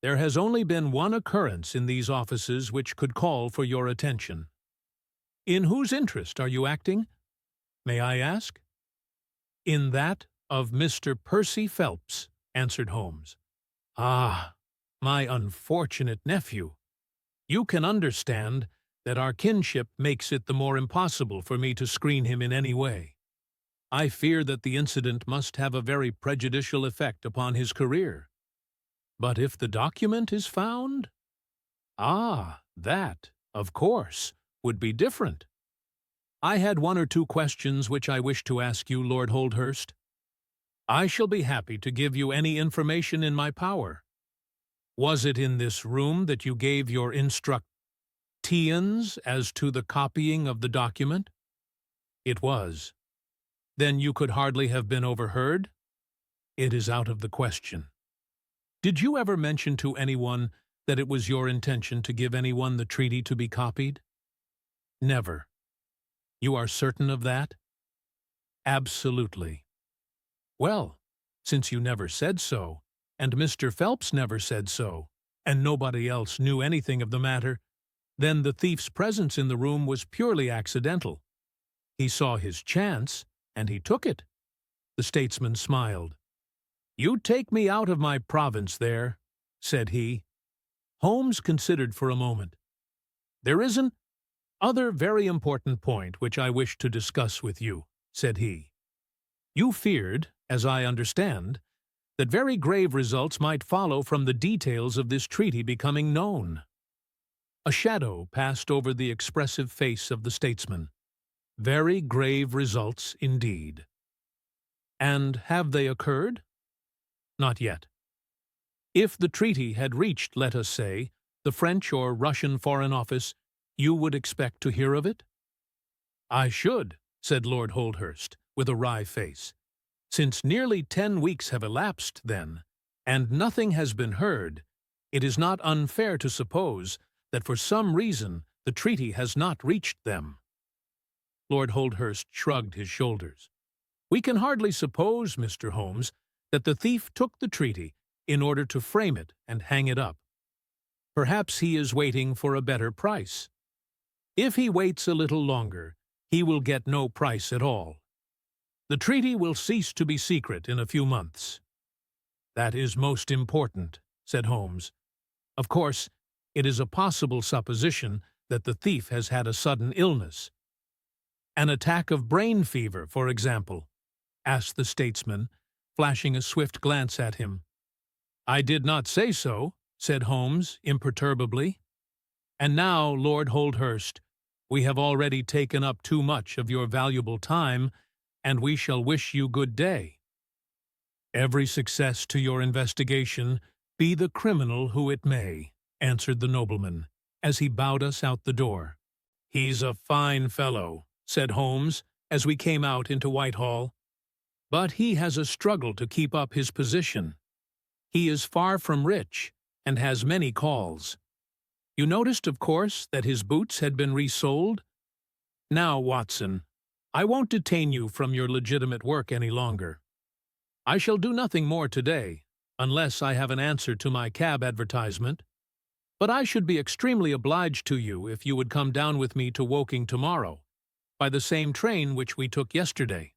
There has only been one occurrence in these offices which could call for your attention. In whose interest are you acting, may I ask?" "In that of Mr. Percy Phelps," answered Holmes. "Ah, my unfortunate nephew. You can understand that our kinship makes it the more impossible for me to screen him in any way. I fear that the incident must have a very prejudicial effect upon his career. But if the document is found? Ah, that, of course, would be different. I had one or two questions which I wish to ask you, Lord Holdhurst. I shall be happy to give you any information in my power. Was it in this room that you gave your instructions as to the copying of the document?" "It was." "Then you could hardly have been overheard?" "It is out of the question." "Did you ever mention to anyone that it was your intention to give anyone the treaty to be copied?" "Never." "You are certain of that?" "Absolutely." "Well, since you never said so, and Mr. Phelps never said so, and nobody else knew anything of the matter, then the thief's presence in the room was purely accidental. He saw his chance, and he took it." The statesman smiled. "You take me out of my province there," said he. Holmes considered for a moment. "There is an other very important point which I wish to discuss with you," said he. "You feared, as I understand, that very grave results might follow from the details of this treaty becoming known." A shadow passed over the expressive face of the statesman. "Very grave results indeed." "And have they occurred?" "Not yet." "If the treaty had reached, let us say, the French or Russian Foreign Office, you would expect to hear of it?" "I should," said Lord Holdhurst, with a wry face. "Since nearly 10 weeks have elapsed, then, and nothing has been heard, it is not unfair to suppose that for some reason the treaty has not reached them." Lord Holdhurst shrugged his shoulders. "We can hardly suppose, Mr. Holmes, that the thief took the treaty in order to frame it and hang it up. Perhaps he is waiting for a better price. If he waits a little longer, he will get no price at all. The treaty will cease to be secret in a few months." "That is most important," said Holmes. "Of course, it is a possible supposition that the thief has had a sudden illness." "An attack of brain fever, for example?" asked the statesman, flashing a swift glance at him. "I did not say so," said Holmes imperturbably. "And now, Lord Holdhurst, we have already taken up too much of your valuable time, and we shall wish you good day." "Every success to your investigation, be the criminal who it may," answered the nobleman, as he bowed us out the door. "He's a fine fellow," said Holmes, as we came out into Whitehall. "But he has a struggle to keep up his position. He is far from rich, and has many calls. You noticed, of course, that his boots had been resoled? Now, Watson, I won't detain you from your legitimate work any longer. I shall do nothing more today, unless I have an answer to my cab advertisement. But I should be extremely obliged to you if you would come down with me to Woking tomorrow, by the same train which we took yesterday.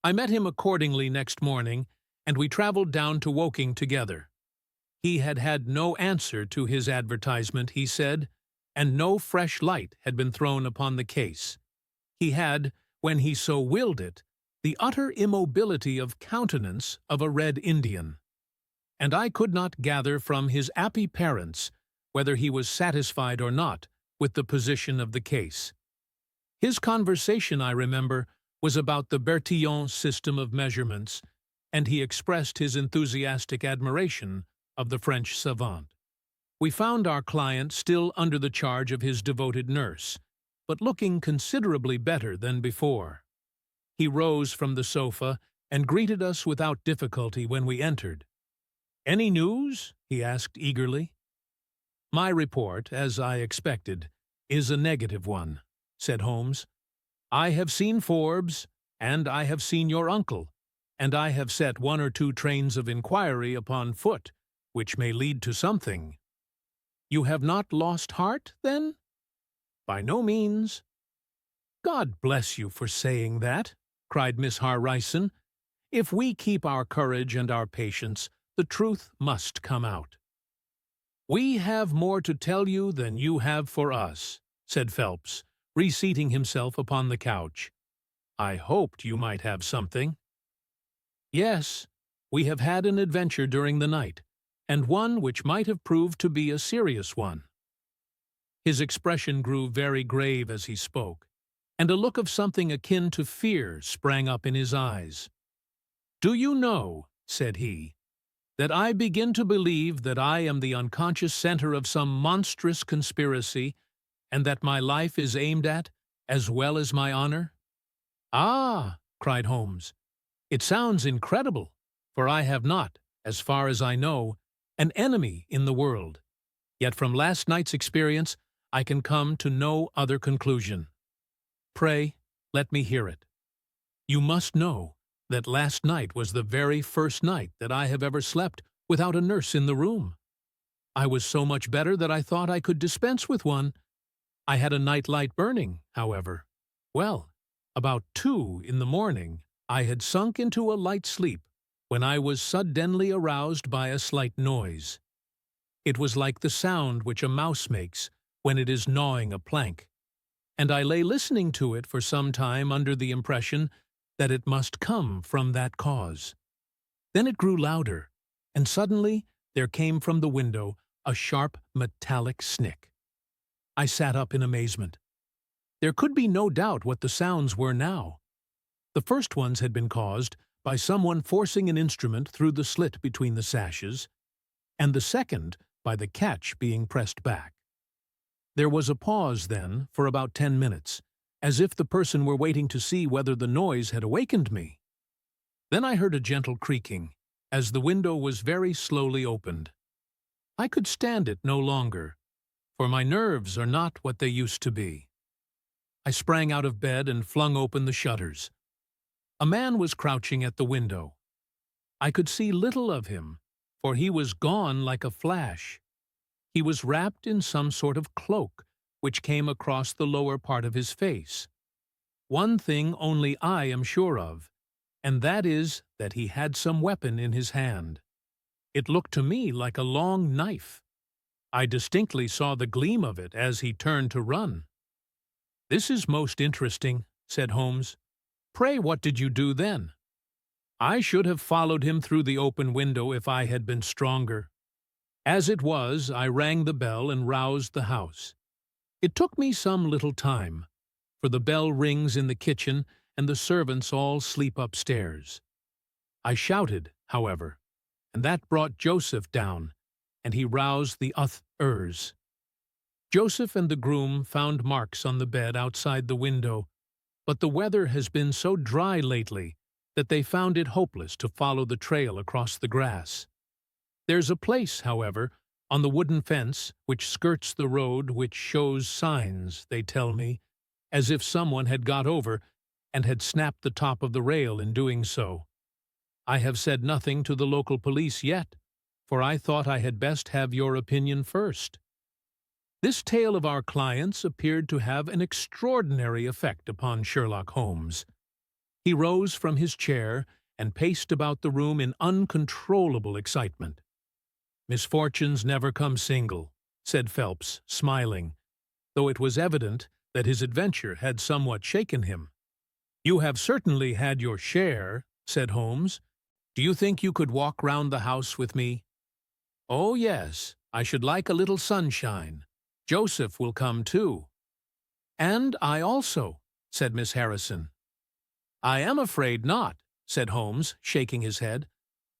I met him accordingly next morning, and we travelled down to Woking together. He had had no answer to his advertisement, he said, and no fresh light had been thrown upon the case. He had, when he so willed it, the utter immobility of countenance of a Red Indian. And I could not gather from his appearance whether he was satisfied or not with the position of the case. His conversation, I remember, was about the Bertillon system of measurements, and he expressed his enthusiastic admiration of the French savant. We found our client still under the charge of his devoted nurse, but looking considerably better than before. He rose from the sofa and greeted us without difficulty when we entered. "Any news?" he asked eagerly. "My report, as I expected, is a negative one," said Holmes. "I have seen Forbes, and I have seen your uncle, and I have set one or two trains of inquiry upon foot, which may lead to something." "You have not lost heart, then?" "By no means." "God bless you for saying that," cried Miss Harrison. "If we keep our courage and our patience, the truth must come out." "We have more to tell you than you have for us," said Phelps, reseating himself upon the couch. "I hoped you might have something." "Yes, we have had an adventure during the night, and one which might have proved to be a serious one." His expression grew very grave as he spoke, and a look of something akin to fear sprang up in his eyes. "Do you know," said he, "that I begin to believe that I am the unconscious center of some monstrous conspiracy, and that my life is aimed at, as well as my honor?" "Ah!" cried Holmes. "It sounds incredible, for I have not, as far as I know, an enemy in the world. Yet from last night's experience I can come to no other conclusion." "Pray, let me hear it." "You must know that last night was the very first night that I have ever slept without a nurse in the room. I was so much better that I thought I could dispense with one. I had a night light burning, however. Well, about 2 in the morning, I had sunk into a light sleep when I was suddenly aroused by a slight noise. It was like the sound which a mouse makes when it is gnawing a plank, and I lay listening to it for some time under the impression that it must come from that cause. Then it grew louder, and suddenly there came from the window a sharp metallic snick. I sat up in amazement. There could be no doubt what the sounds were now. The first ones had been caused by someone forcing an instrument through the slit between the sashes, and the second by the catch being pressed back. There was a pause then for about 10 minutes, as if the person were waiting to see whether the noise had awakened me. Then I heard a gentle creaking, as the window was very slowly opened. I could stand it no longer, for my nerves are not what they used to be. I sprang out of bed and flung open the shutters. A man was crouching at the window. I could see little of him, for he was gone like a flash. He was wrapped in some sort of cloak, which came across the lower part of his face. One thing only I am sure of, and that is that he had some weapon in his hand. It looked to me like a long knife. I distinctly saw the gleam of it as he turned to run. "This is most interesting," said Holmes. "Pray, what did you do then?" "I should have followed him through the open window if I had been stronger. As it was, I rang the bell and roused the house. It took me some little time, for the bell rings in the kitchen and the servants all sleep upstairs. I shouted, however, and that brought Joseph down, and he roused the others. Joseph and the groom found marks on the bed outside the window, but the weather has been so dry lately that they found it hopeless to follow the trail across the grass. There's a place, however, on the wooden fence which skirts the road which shows signs, they tell me, as if someone had got over, and had snapped the top of the rail in doing so. I have said nothing to the local police yet, for I thought I had best have your opinion first. This tale of our client's appeared to have an extraordinary effect upon Sherlock Holmes. He rose from his chair and paced about the room in uncontrollable excitement. "Misfortunes never come single," said Phelps, smiling, though it was evident that his adventure had somewhat shaken him. "You have certainly had your share," said Holmes. "Do you think you could walk round the house with me?" "Oh, yes, I should like a little sunshine. Joseph will come too." "And I also," said Miss Harrison. "I am afraid not," said Holmes, shaking his head.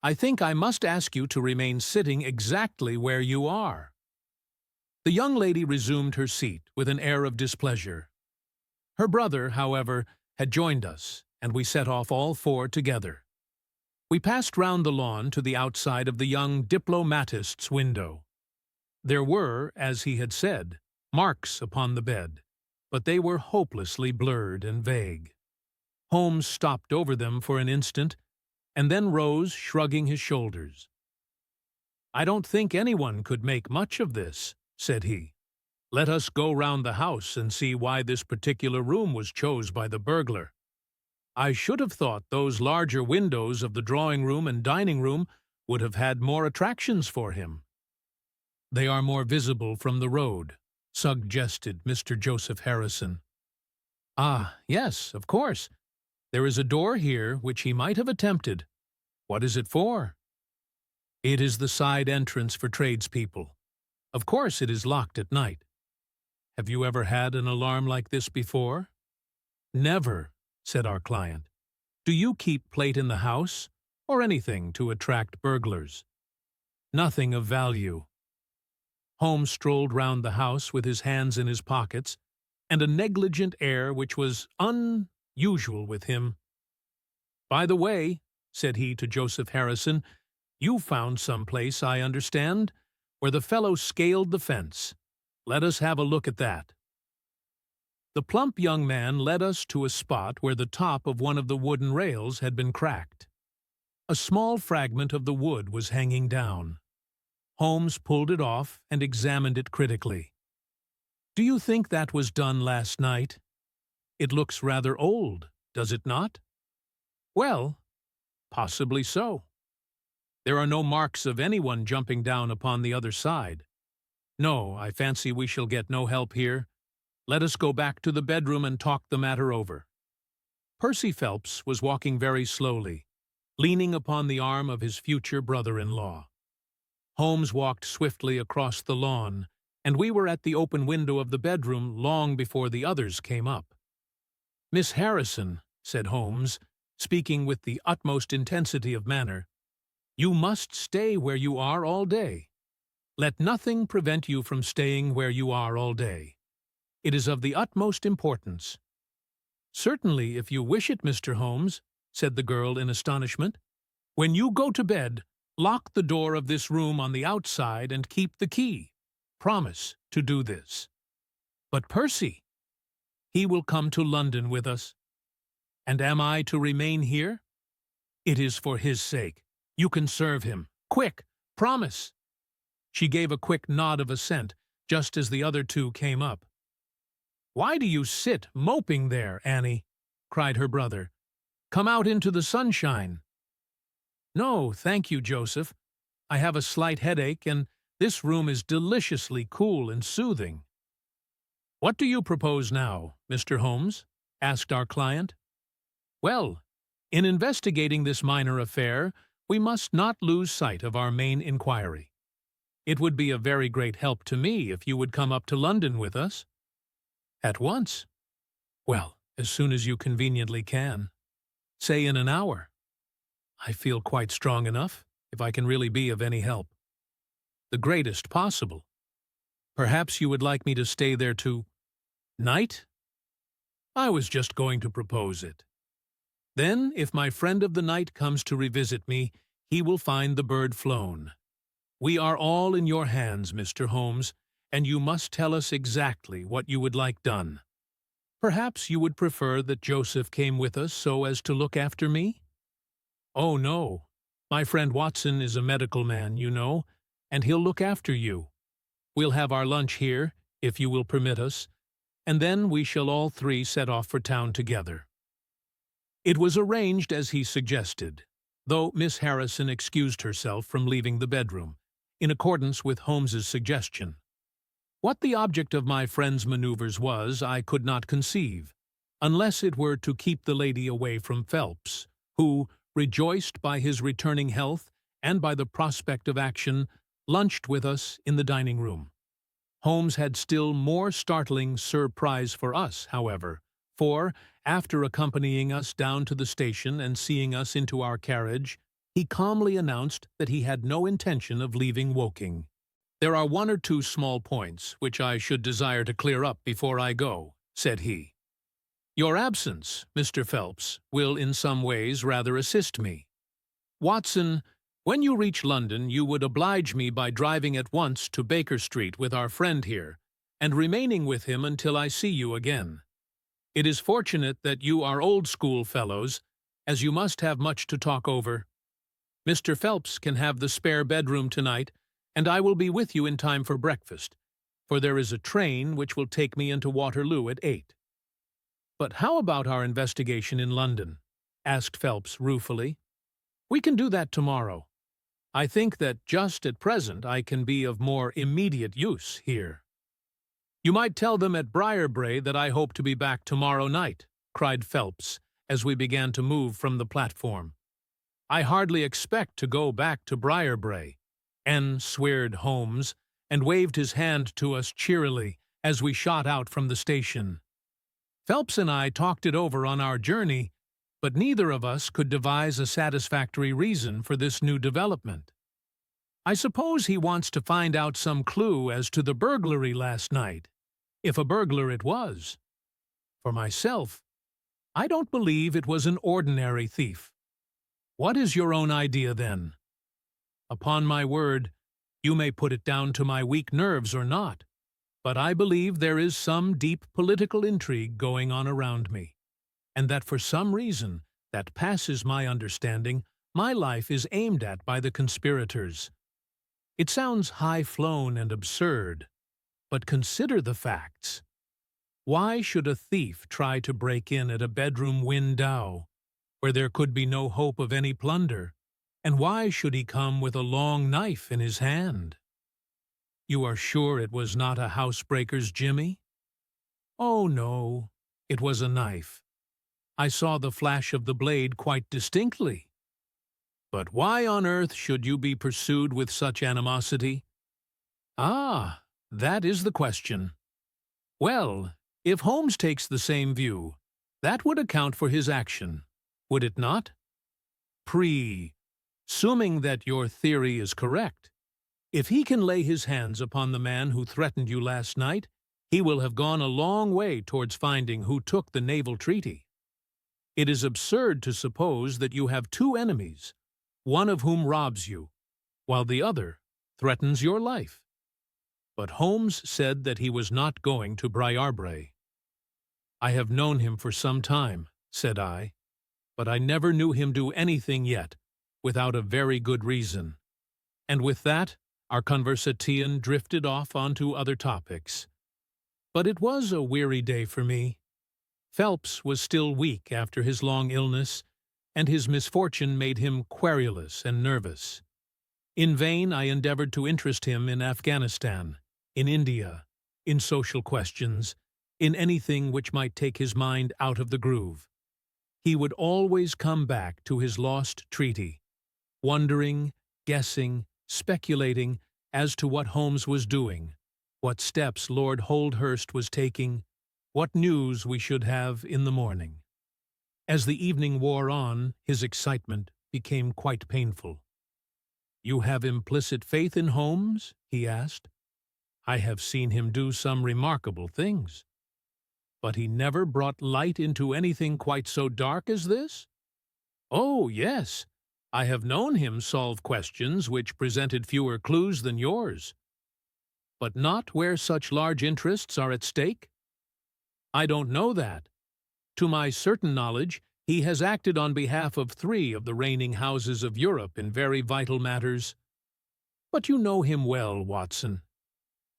"I think I must ask you to remain sitting exactly where you are." The young lady resumed her seat with an air of displeasure. Her brother, however, had joined us, and we set off all four together. We passed round the lawn to the outside of the young diplomatist's window. There were, as he had said, marks upon the bed, but they were hopelessly blurred and vague. Holmes stopped over them for an instant, and then rose, shrugging his shoulders. "I don't think anyone could make much of this," said he. "Let us go round the house and see why this particular room was chose by the burglar. I should have thought those larger windows of the drawing-room and dining-room would have had more attractions for him." "They are more visible from the road," suggested Mr. Joseph Harrison. "Ah, yes, of course. There is a door here which he might have attempted. What is it for?" "It is the side entrance for tradespeople. Of course it is locked at night. Have you ever had an alarm like this before?" "Never," said our client. "Do you keep plate in the house, or anything to attract burglars?" "Nothing of value." Holmes strolled round the house with his hands in his pockets, and a negligent air which was unusual with him. "By the way," said he to Joseph Harrison, "you found some place, I understand, where the fellow scaled the fence. Let us have a look at that." The plump young man led us to a spot where the top of one of the wooden rails had been cracked. A small fragment of the wood was hanging down. Holmes pulled it off and examined it critically. "Do you think that was done last night? It looks rather old, does it not?" "Well, possibly so. There are no marks of anyone jumping down upon the other side. No, I fancy we shall get no help here. Let us go back to the bedroom and talk the matter over." Percy Phelps was walking very slowly, leaning upon the arm of his future brother-in-law. Holmes walked swiftly across the lawn, and we were at the open window of the bedroom long before the others came up. "Miss Harrison," said Holmes, speaking with the utmost intensity of manner, "you must stay where you are all day. Let nothing prevent you from staying where you are all day. It is of the utmost importance." "Certainly, if you wish it, Mr. Holmes," said the girl in astonishment. "When you go to bed, lock the door of this room on the outside and keep the key. Promise to do this." "But Percy—" "He will come to London with us." "And am I to remain here?" "It is for his sake. You can serve him. Quick! Promise!" She gave a quick nod of assent just as the other two came up. "Why do you sit moping there, Annie?" cried her brother. "Come out into the sunshine." "No, thank you, Joseph. I have a slight headache, and this room is deliciously cool and soothing." "What do you propose now, Mr. Holmes?" asked our client. "Well, in investigating this minor affair, we must not lose sight of our main inquiry. It would be a very great help to me if you would come up to London with us." "At once." "Well, as soon as you conveniently can. Say in an hour. I feel quite strong enough, if I can really be of any help." "The greatest possible. Perhaps you would like me to stay there night?" "I was just going to propose it. Then, if my friend of the night comes to revisit me, he will find the bird flown. We are all in your hands, Mr. Holmes, and you must tell us exactly what you would like done." Perhaps you would prefer that Joseph came with us so as to look after me? Oh, no. My friend Watson is a medical man, you know, and he'll look after you. We'll have our lunch here, if you will permit us, and then we shall all three set off for town together. It was arranged as he suggested, though Miss Harrison excused herself from leaving the bedroom, in accordance with Holmes's suggestion. What the object of my friend's maneuvers was, I could not conceive, unless it were to keep the lady away from Phelps, who, rejoiced by his returning health and by the prospect of action, lunched with us in the dining-room. Holmes had still more startling surprise for us, however, for, after accompanying us down to the station and seeing us into our carriage, he calmly announced that he had no intention of leaving Woking. "There are one or two small points which I should desire to clear up before I go," said he. "Your absence, Mr. Phelps, will in some ways rather assist me. Watson, when you reach London, you would oblige me by driving at once to Baker Street with our friend here, and remaining with him until I see you again. It is fortunate that you are old-school fellows, as you must have much to talk over. Mr. Phelps can have the spare bedroom tonight, and I will be with you in time for breakfast, for there is a train which will take me into Waterloo at 8. "But how about our investigation in London?" asked Phelps ruefully. "We can do that tomorrow. I think that just at present I can be of more immediate use here." "You might tell them at Briarbrae that I hope to be back tomorrow night," cried Phelps, as we began to move from the platform. "I hardly expect to go back to Briarbrae," sweared Holmes, and waved his hand to us cheerily as we shot out from the station. Phelps and I talked it over on our journey, but neither of us could devise a satisfactory reason for this new development. "I suppose he wants to find out some clue as to the burglary last night, if a burglar it was. For myself, I don't believe it was an ordinary thief. What is your own idea, then? Upon my word, you may put it down to my weak nerves or not, but I believe there is some deep political intrigue going on around me, and that for some reason that passes my understanding, my life is aimed at by the conspirators. It sounds high-flown and absurd, but consider the facts. Why should a thief try to break in at a bedroom window, where there could be no hope of any plunder? And why should he come with a long knife in his hand? You are sure it was not a housebreaker's jimmy? Oh, no, it was a knife. I saw the flash of the blade quite distinctly. But why on earth should you be pursued with such animosity? Ah, that is the question. Well, if Holmes takes the same view, that would account for his action, would it not? Assuming that your theory is correct, if he can lay his hands upon the man who threatened you last night, he will have gone a long way towards finding who took the Naval Treaty. It is absurd to suppose that you have two enemies, one of whom robs you, while the other threatens your life. But Holmes said that he was not going to Briarbrae. I have known him for some time, said I, but I never knew him do anything yet without a very good reason. And with that, our conversation drifted off onto other topics. But it was a weary day for me. Phelps was still weak after his long illness, and his misfortune made him querulous and nervous. In vain I endeavored to interest him in Afghanistan, in India, in social questions, in anything which might take his mind out of the groove. He would always come back to his lost treaty, wondering, guessing, speculating as to what Holmes was doing, what steps Lord Holdhurst was taking, what news we should have in the morning. As the evening wore on, his excitement became quite painful. "You have implicit faith in Holmes?" he asked. "I have seen him do some remarkable things. But he never brought light into anything quite so dark as this?" "Oh, yes. I have known him solve questions which presented fewer clues than yours." "But not where such large interests are at stake?" I don't know that. To my certain knowledge, he has acted on behalf of 3 of the reigning houses of Europe in very vital matters. But you know him well, Watson.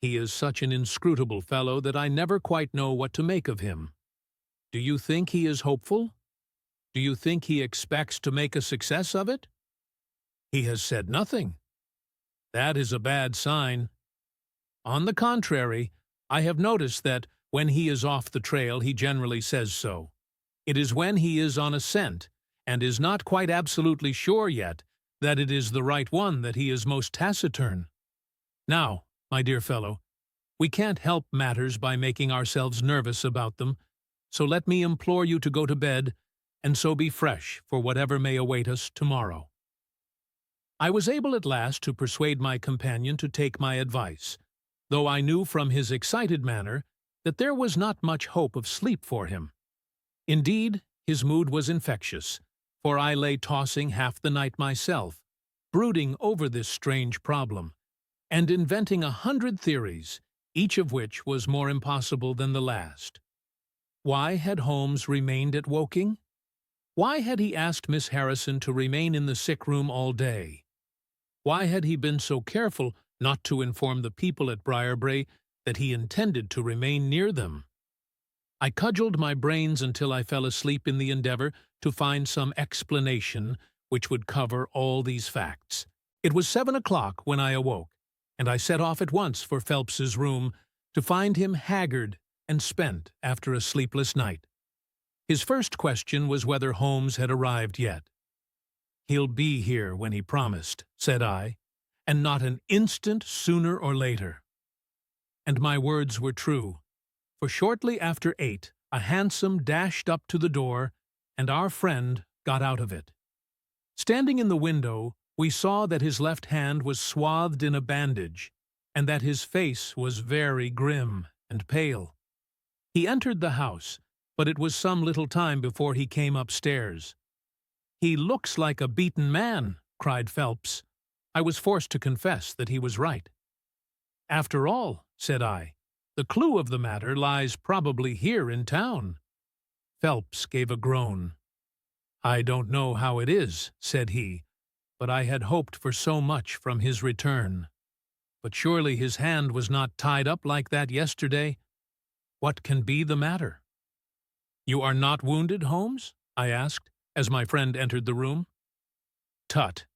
He is such an inscrutable fellow that I never quite know what to make of him. Do you think he is hopeful? Do you think he expects to make a success of it? He has said nothing. That is a bad sign. On the contrary, I have noticed that when he is off the trail, he generally says so. It is when he is on a scent, and is not quite absolutely sure yet that it is the right one, that he is most taciturn. Now, my dear fellow, we can't help matters by making ourselves nervous about them, so let me implore you to go to bed, and so be fresh for whatever may await us tomorrow. I was able at last to persuade my companion to take my advice, though I knew from his excited manner that there was not much hope of sleep for him. Indeed, his mood was infectious, for I lay tossing half the night myself, brooding over this strange problem, and inventing 100 theories, each of which was more impossible than the last. Why had Holmes remained at Woking? Why had he asked Miss Harrison to remain in the sick room all day? Why had he been so careful not to inform the people at Briarbrae that he intended to remain near them? I cudgelled my brains until I fell asleep in the endeavour to find some explanation which would cover all these facts. It was 7 o'clock when I awoke, and I set off at once for Phelps's room to find him haggard and spent after a sleepless night. His first question was whether Holmes had arrived yet. "He'll be here when he promised," said I, "and not an instant sooner or later." And my words were true, for shortly after 8 a hansom dashed up to the door, and our friend got out of it. Standing in the window, we saw that his left hand was swathed in a bandage, and that his face was very grim and pale. He entered the house, but it was some little time before he came upstairs. "He looks like a beaten man," cried Phelps. I was forced to confess that he was right. "After all," said I, "the clue of the matter lies probably here in town." Phelps gave a groan. "I don't know how it is," said he, "but I had hoped for so much from his return. But surely his hand was not tied up like that yesterday. What can be the matter?" "You are not wounded, Holmes?" I asked, as my friend entered the room. "Tut,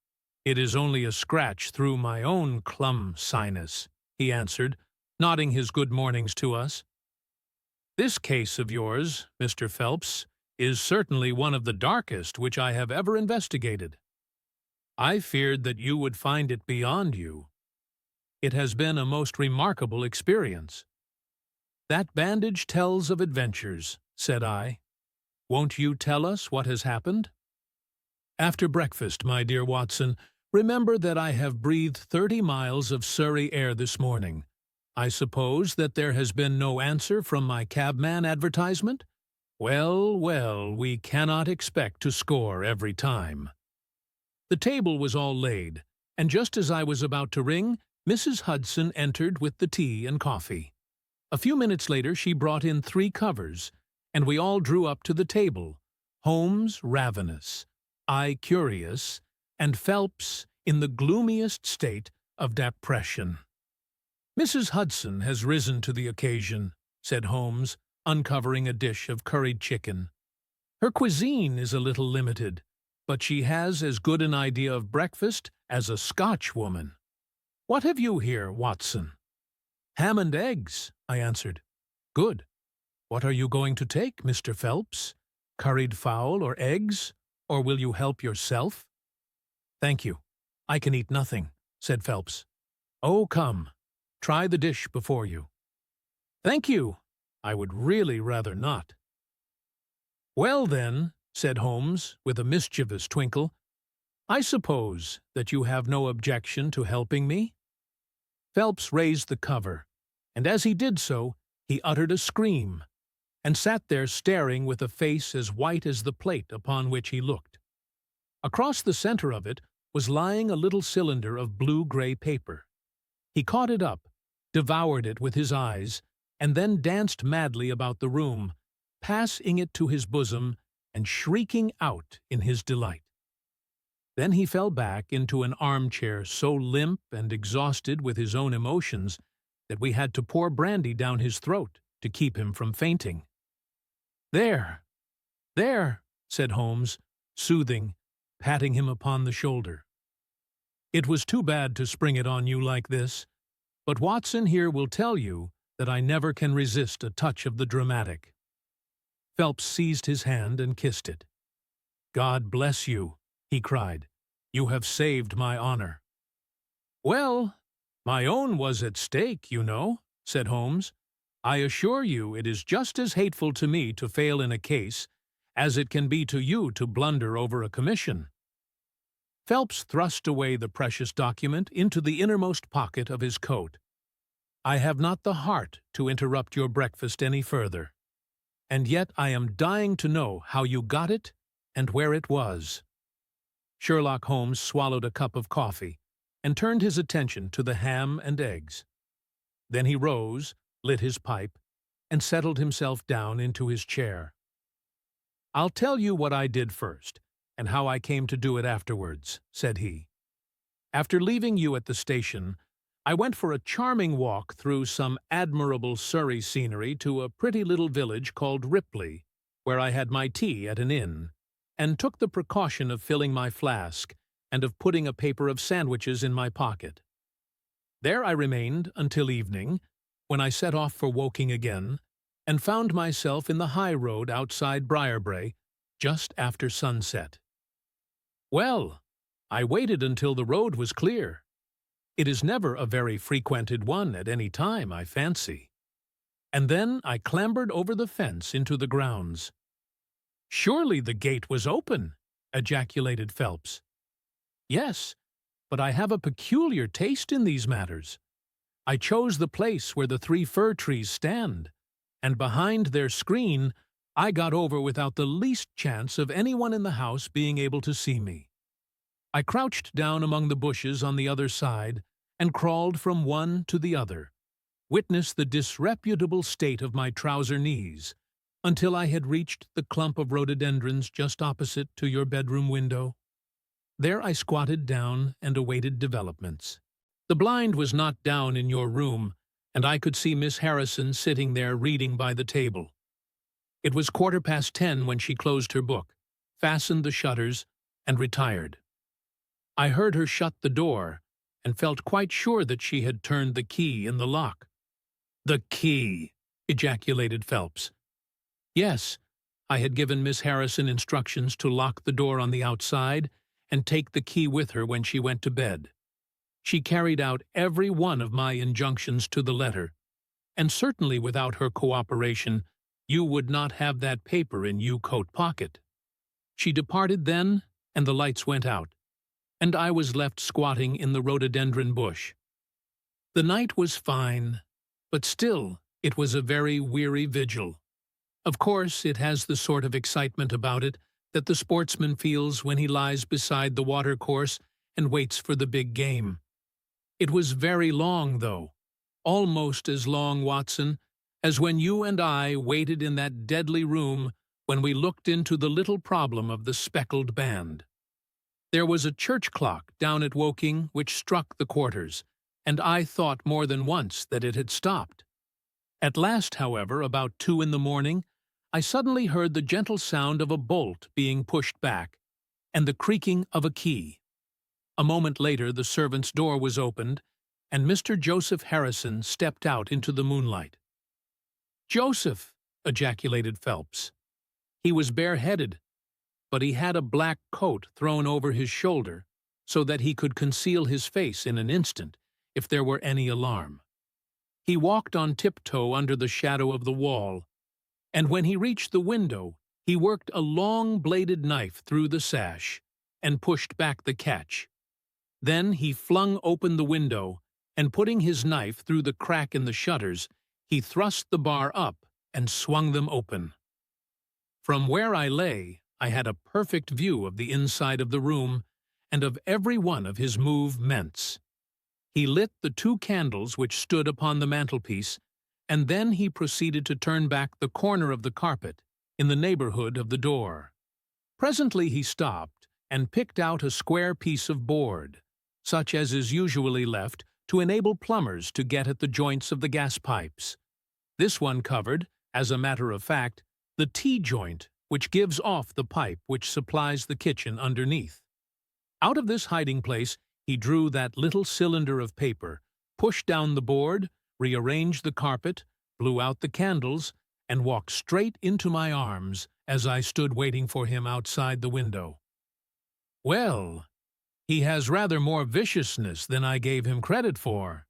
it is only a scratch through my own clum sinus," he answered, nodding his good mornings to us. "This case of yours, Mr. Phelps, is certainly one of the darkest which I have ever investigated. I feared that you would find it beyond you. It has been a most remarkable experience." "That bandage tells of adventures," said I. "Won't you tell us what has happened?" "After breakfast, my dear Watson, remember that I have breathed 30 miles of Surrey air this morning. I suppose that there has been no answer from my cabman advertisement? Well, well, we cannot expect to score every time." The table was all laid, and just as I was about to ring, Mrs. Hudson entered with the tea and coffee. A few minutes later she brought in 3 covers, and we all drew up to the table, Holmes ravenous, I curious, and Phelps in the gloomiest state of depression. "Mrs. Hudson has risen to the occasion," said Holmes, uncovering a dish of curried chicken. "Her cuisine is a little limited, but she has as good an idea of breakfast as a Scotch woman. What have you here, Watson?" "Ham and eggs," I answered. "Good. What are you going to take, Mr. Phelps? Curried fowl or eggs, or will you help yourself?" "Thank you. I can eat nothing," said Phelps. "Oh, come. Try the dish before you." "Thank you. I would really rather not." "Well, then," said Holmes, with a mischievous twinkle, "I suppose that you have no objection to helping me?" Phelps raised the cover, and as he did so, he uttered a scream, and sat there staring with a face as white as the plate upon which he looked. Across the center of it was lying a little cylinder of blue-gray paper. He caught it up, devoured it with his eyes, and then danced madly about the room, passing it to his bosom and shrieking out in his delight. Then he fell back into an armchair so limp and exhausted with his own emotions that we had to pour brandy down his throat to keep him from fainting. "There, there," said Holmes, soothing, patting him upon the shoulder. "It was too bad to spring it on you like this, but Watson here will tell you that I never can resist a touch of the dramatic." Phelps seized his hand and kissed it. "God bless you," he cried. "You have saved my honor." "Well, my own was at stake, you know," said Holmes. "I assure you it is just as hateful to me to fail in a case as it can be to you to blunder over a commission." Phelps thrust away the precious document into the innermost pocket of his coat. "I have not the heart to interrupt your breakfast any further, and yet I am dying to know how you got it and where it was." Sherlock Holmes swallowed a cup of coffee and turned his attention to the ham and eggs. Then he rose, lit his pipe, and settled himself down into his chair. "I'll tell you what I did first, and how I came to do it afterwards," said he. "After leaving you at the station, I went for a charming walk through some admirable Surrey scenery to a pretty little village called Ripley, where I had my tea at an inn, and took the precaution of filling my flask and of putting a paper of sandwiches in my pocket. There I remained until evening, when I set off for Woking again, and found myself in the high road outside Briarbrae just after sunset. Well, I waited until the road was clear. It is never a very frequented one at any time, I fancy. And then I clambered over the fence into the grounds. "Surely the gate was open," ejaculated Phelps. "Yes, but I have a peculiar taste in these matters. I chose the place where the 3 fir trees stand, and behind their screen I got over without the least chance of anyone in the house being able to see me. I crouched down among the bushes on the other side and crawled from one to the other. Witness the disreputable state of my trouser knees, until I had reached the clump of rhododendrons just opposite to your bedroom window. There I squatted down and awaited developments. The blind was not down in your room, and I could see Miss Harrison sitting there reading by the table. It was 10:15 when she closed her book, fastened the shutters, and retired. I heard her shut the door, and felt quite sure that she had turned the key in the lock." "The key!" ejaculated Phelps. "Yes, I had given Miss Harrison instructions to lock the door on the outside and take the key with her when she went to bed. She carried out every one of my injunctions to the letter, and certainly without her cooperation you would not have that paper in your coat pocket. She departed then, and the lights went out, and I was left squatting in the rhododendron bush. The night was fine, but still it was a very weary vigil. Of course, it has the sort of excitement about it that the sportsman feels when he lies beside the watercourse and waits for the big game. It was very long, though, almost as long, Watson, as when you and I waited in that deadly room when we looked into the little problem of the speckled band. There was a church clock down at Woking which struck the quarters, and I thought more than once that it had stopped. At last, however, about 2 in the morning, I suddenly heard the gentle sound of a bolt being pushed back, and the creaking of a key. A moment later the servant's door was opened, and Mr. Joseph Harrison stepped out into the moonlight. "Joseph!" ejaculated Phelps. He was bareheaded, but he had a black coat thrown over his shoulder so that he could conceal his face in an instant if there were any alarm. He walked on tiptoe under the shadow of the wall, and when he reached the window, he worked a long-bladed knife through the sash and pushed back the catch. Then he flung open the window, and putting his knife through the crack in the shutters, he thrust the bar up and swung them open. From where I lay, I had a perfect view of the inside of the room and of every one of his movements. He lit the 2 candles which stood upon the mantelpiece and then he proceeded to turn back the corner of the carpet in the neighborhood of the door. Presently he stopped and picked out a square piece of board, such as is usually left to enable plumbers to get at the joints of the gas pipes. This one covered, as a matter of fact, the T-joint which gives off the pipe which supplies the kitchen underneath. Out of this hiding place he drew that little cylinder of paper, pushed down the board, rearranged the carpet, blew out the candles, and walked straight into my arms as I stood waiting for him outside the window. Well, he has rather more viciousness than I gave him credit for,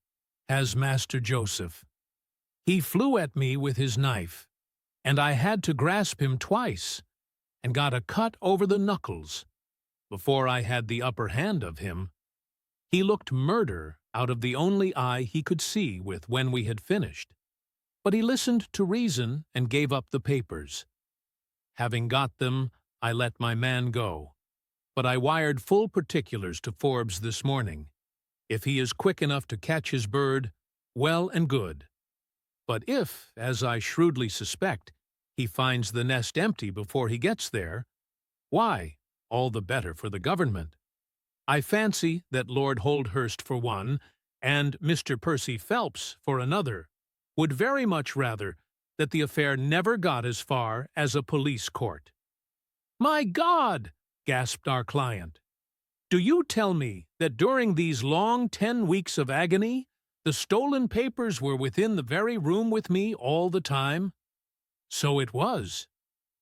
has Master Joseph. He flew at me with his knife, and I had to grasp him twice, and got a cut over the knuckles. Before I had the upper hand of him, he looked murder out of the only eye he could see with when we had finished. But he listened to reason and gave up the papers. Having got them, I let my man go. But I wired full particulars to Forbes this morning. If he is quick enough to catch his bird, well and good. But if, as I shrewdly suspect, he finds the nest empty before he gets there, why, all the better for the government. I fancy that Lord Holdhurst for one, and Mr. Percy Phelps for another, would very much rather that the affair never got as far as a police court. "My God!" gasped our client. "Do you tell me that during these long 10 weeks of agony, the stolen papers were within the very room with me all the time?" So it was.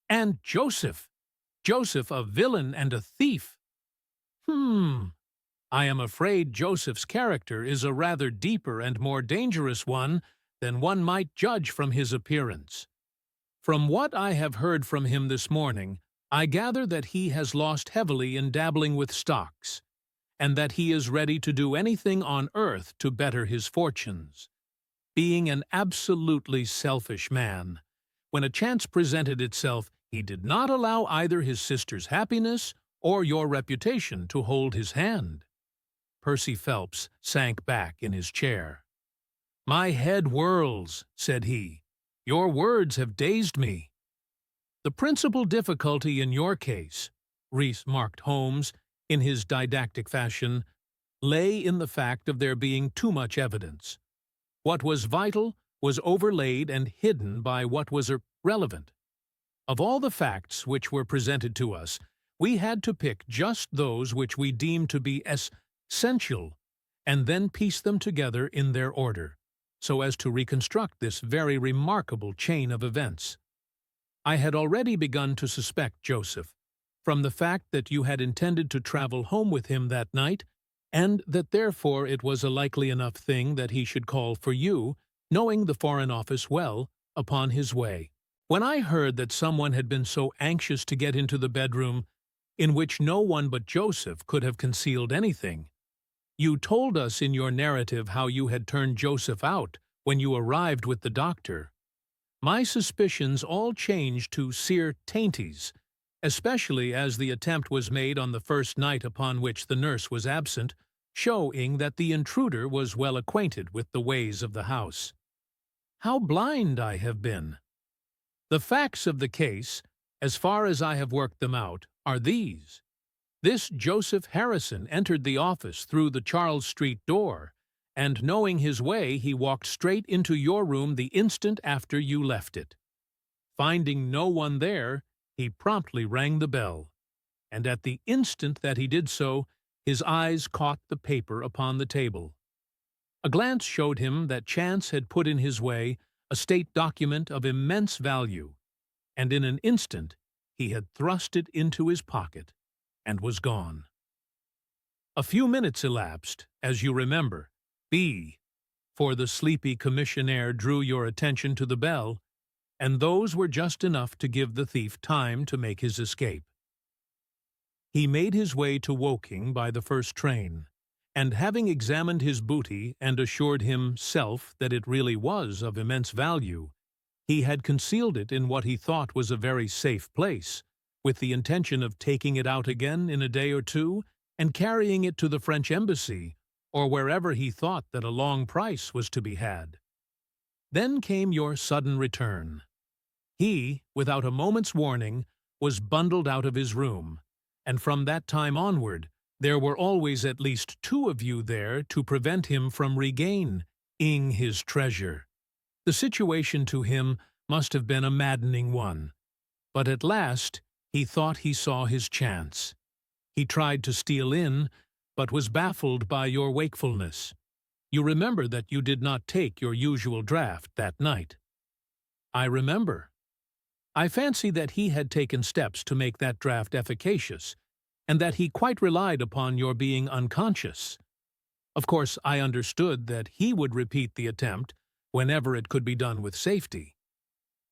And Joseph! Joseph, a villain and a thief! I am afraid Joseph's character is a rather deeper and more dangerous one than one might judge from his appearance. From what I have heard from him this morning, I gather that he has lost heavily in dabbling with stocks, and that he is ready to do anything on earth to better his fortunes. Being an absolutely selfish man, when a chance presented itself, he did not allow either his sister's happiness or your reputation to hold his hand. Percy Phelps sank back in his chair. "My head whirls," said he. "Your words have dazed me." "The principal difficulty in your case," remarked Holmes in his didactic fashion, "lay in the fact of there being too much evidence. What was vital was overlaid and hidden by what was irrelevant. Of all the facts which were presented to us, we had to pick just those which we deemed to be essential, and then piece them together in their order, so as to reconstruct this very remarkable chain of events. I had already begun to suspect Joseph, from the fact that you had intended to travel home with him that night, and that therefore it was a likely enough thing that he should call for you, knowing the Foreign Office well, upon his way. When I heard that someone had been so anxious to get into the bedroom, in which no one but Joseph could have concealed anything, you told us in your narrative how you had turned Joseph out when you arrived with the doctor. My suspicions all changed to sear tainties, especially as the attempt was made on the first night upon which the nurse was absent, showing that the intruder was well acquainted with the ways of the house. How blind I have been! The facts of the case, as far as I have worked them out, are these. This Joseph Harrison entered the office through the Charles Street door, and knowing his way, he walked straight into your room the instant after you left it. Finding no one there, he promptly rang the bell, and at the instant that he did so, his eyes caught the paper upon the table. A glance showed him that chance had put in his way a state document of immense value, and in an instant he had thrust it into his pocket and was gone. A few minutes elapsed, as you remember, for the sleepy commissionaire drew your attention to the bell, and those were just enough to give the thief time to make his escape. He made his way to Woking by the first train, and having examined his booty and assured himself that it really was of immense value, he had concealed it in what he thought was a very safe place, with the intention of taking it out again in a day or two and carrying it to the French embassy, or wherever he thought that a long price was to be had. Then came your sudden return. He, without a moment's warning, was bundled out of his room, and from that time onward, there were always at least two of you there to prevent him from regaining his treasure. The situation to him must have been a maddening one, but at last he thought he saw his chance. He tried to steal in, but was baffled by your wakefulness. You remember that you did not take your usual draught that night. I remember. I fancy that he had taken steps to make that draught efficacious, and that he quite relied upon your being unconscious. Of course, I understood that he would repeat the attempt whenever it could be done with safety.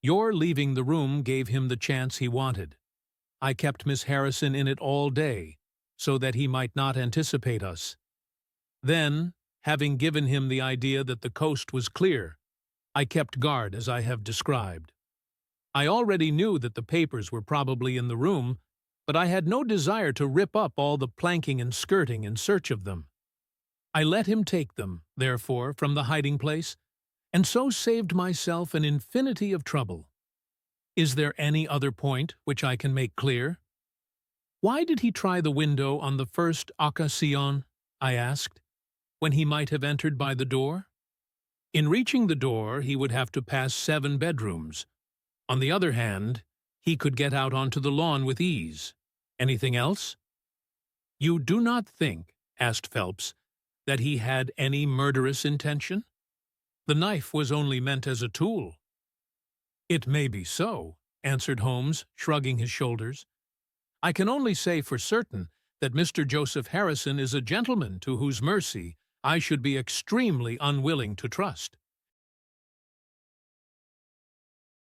Your leaving the room gave him the chance he wanted. I kept Miss Harrison in it all day, so that he might not anticipate us. Then, having given him the idea that the coast was clear, I kept guard as I have described. I already knew that the papers were probably in the room, but I had no desire to rip up all the planking and skirting in search of them. I let him take them, therefore, from the hiding place, and so saved myself an infinity of trouble. Is there any other point which I can make clear? Why did he try the window on the first occasion, I asked, when he might have entered by the door? In reaching the door, he would have to pass 7 bedrooms. On the other hand, he could get out onto the lawn with ease. Anything else? You do not think, asked Phelps, that he had any murderous intention? The knife was only meant as a tool. It may be so, answered Holmes, shrugging his shoulders. I can only say for certain that Mr. Joseph Harrison is a gentleman to whose mercy I should be extremely unwilling to trust.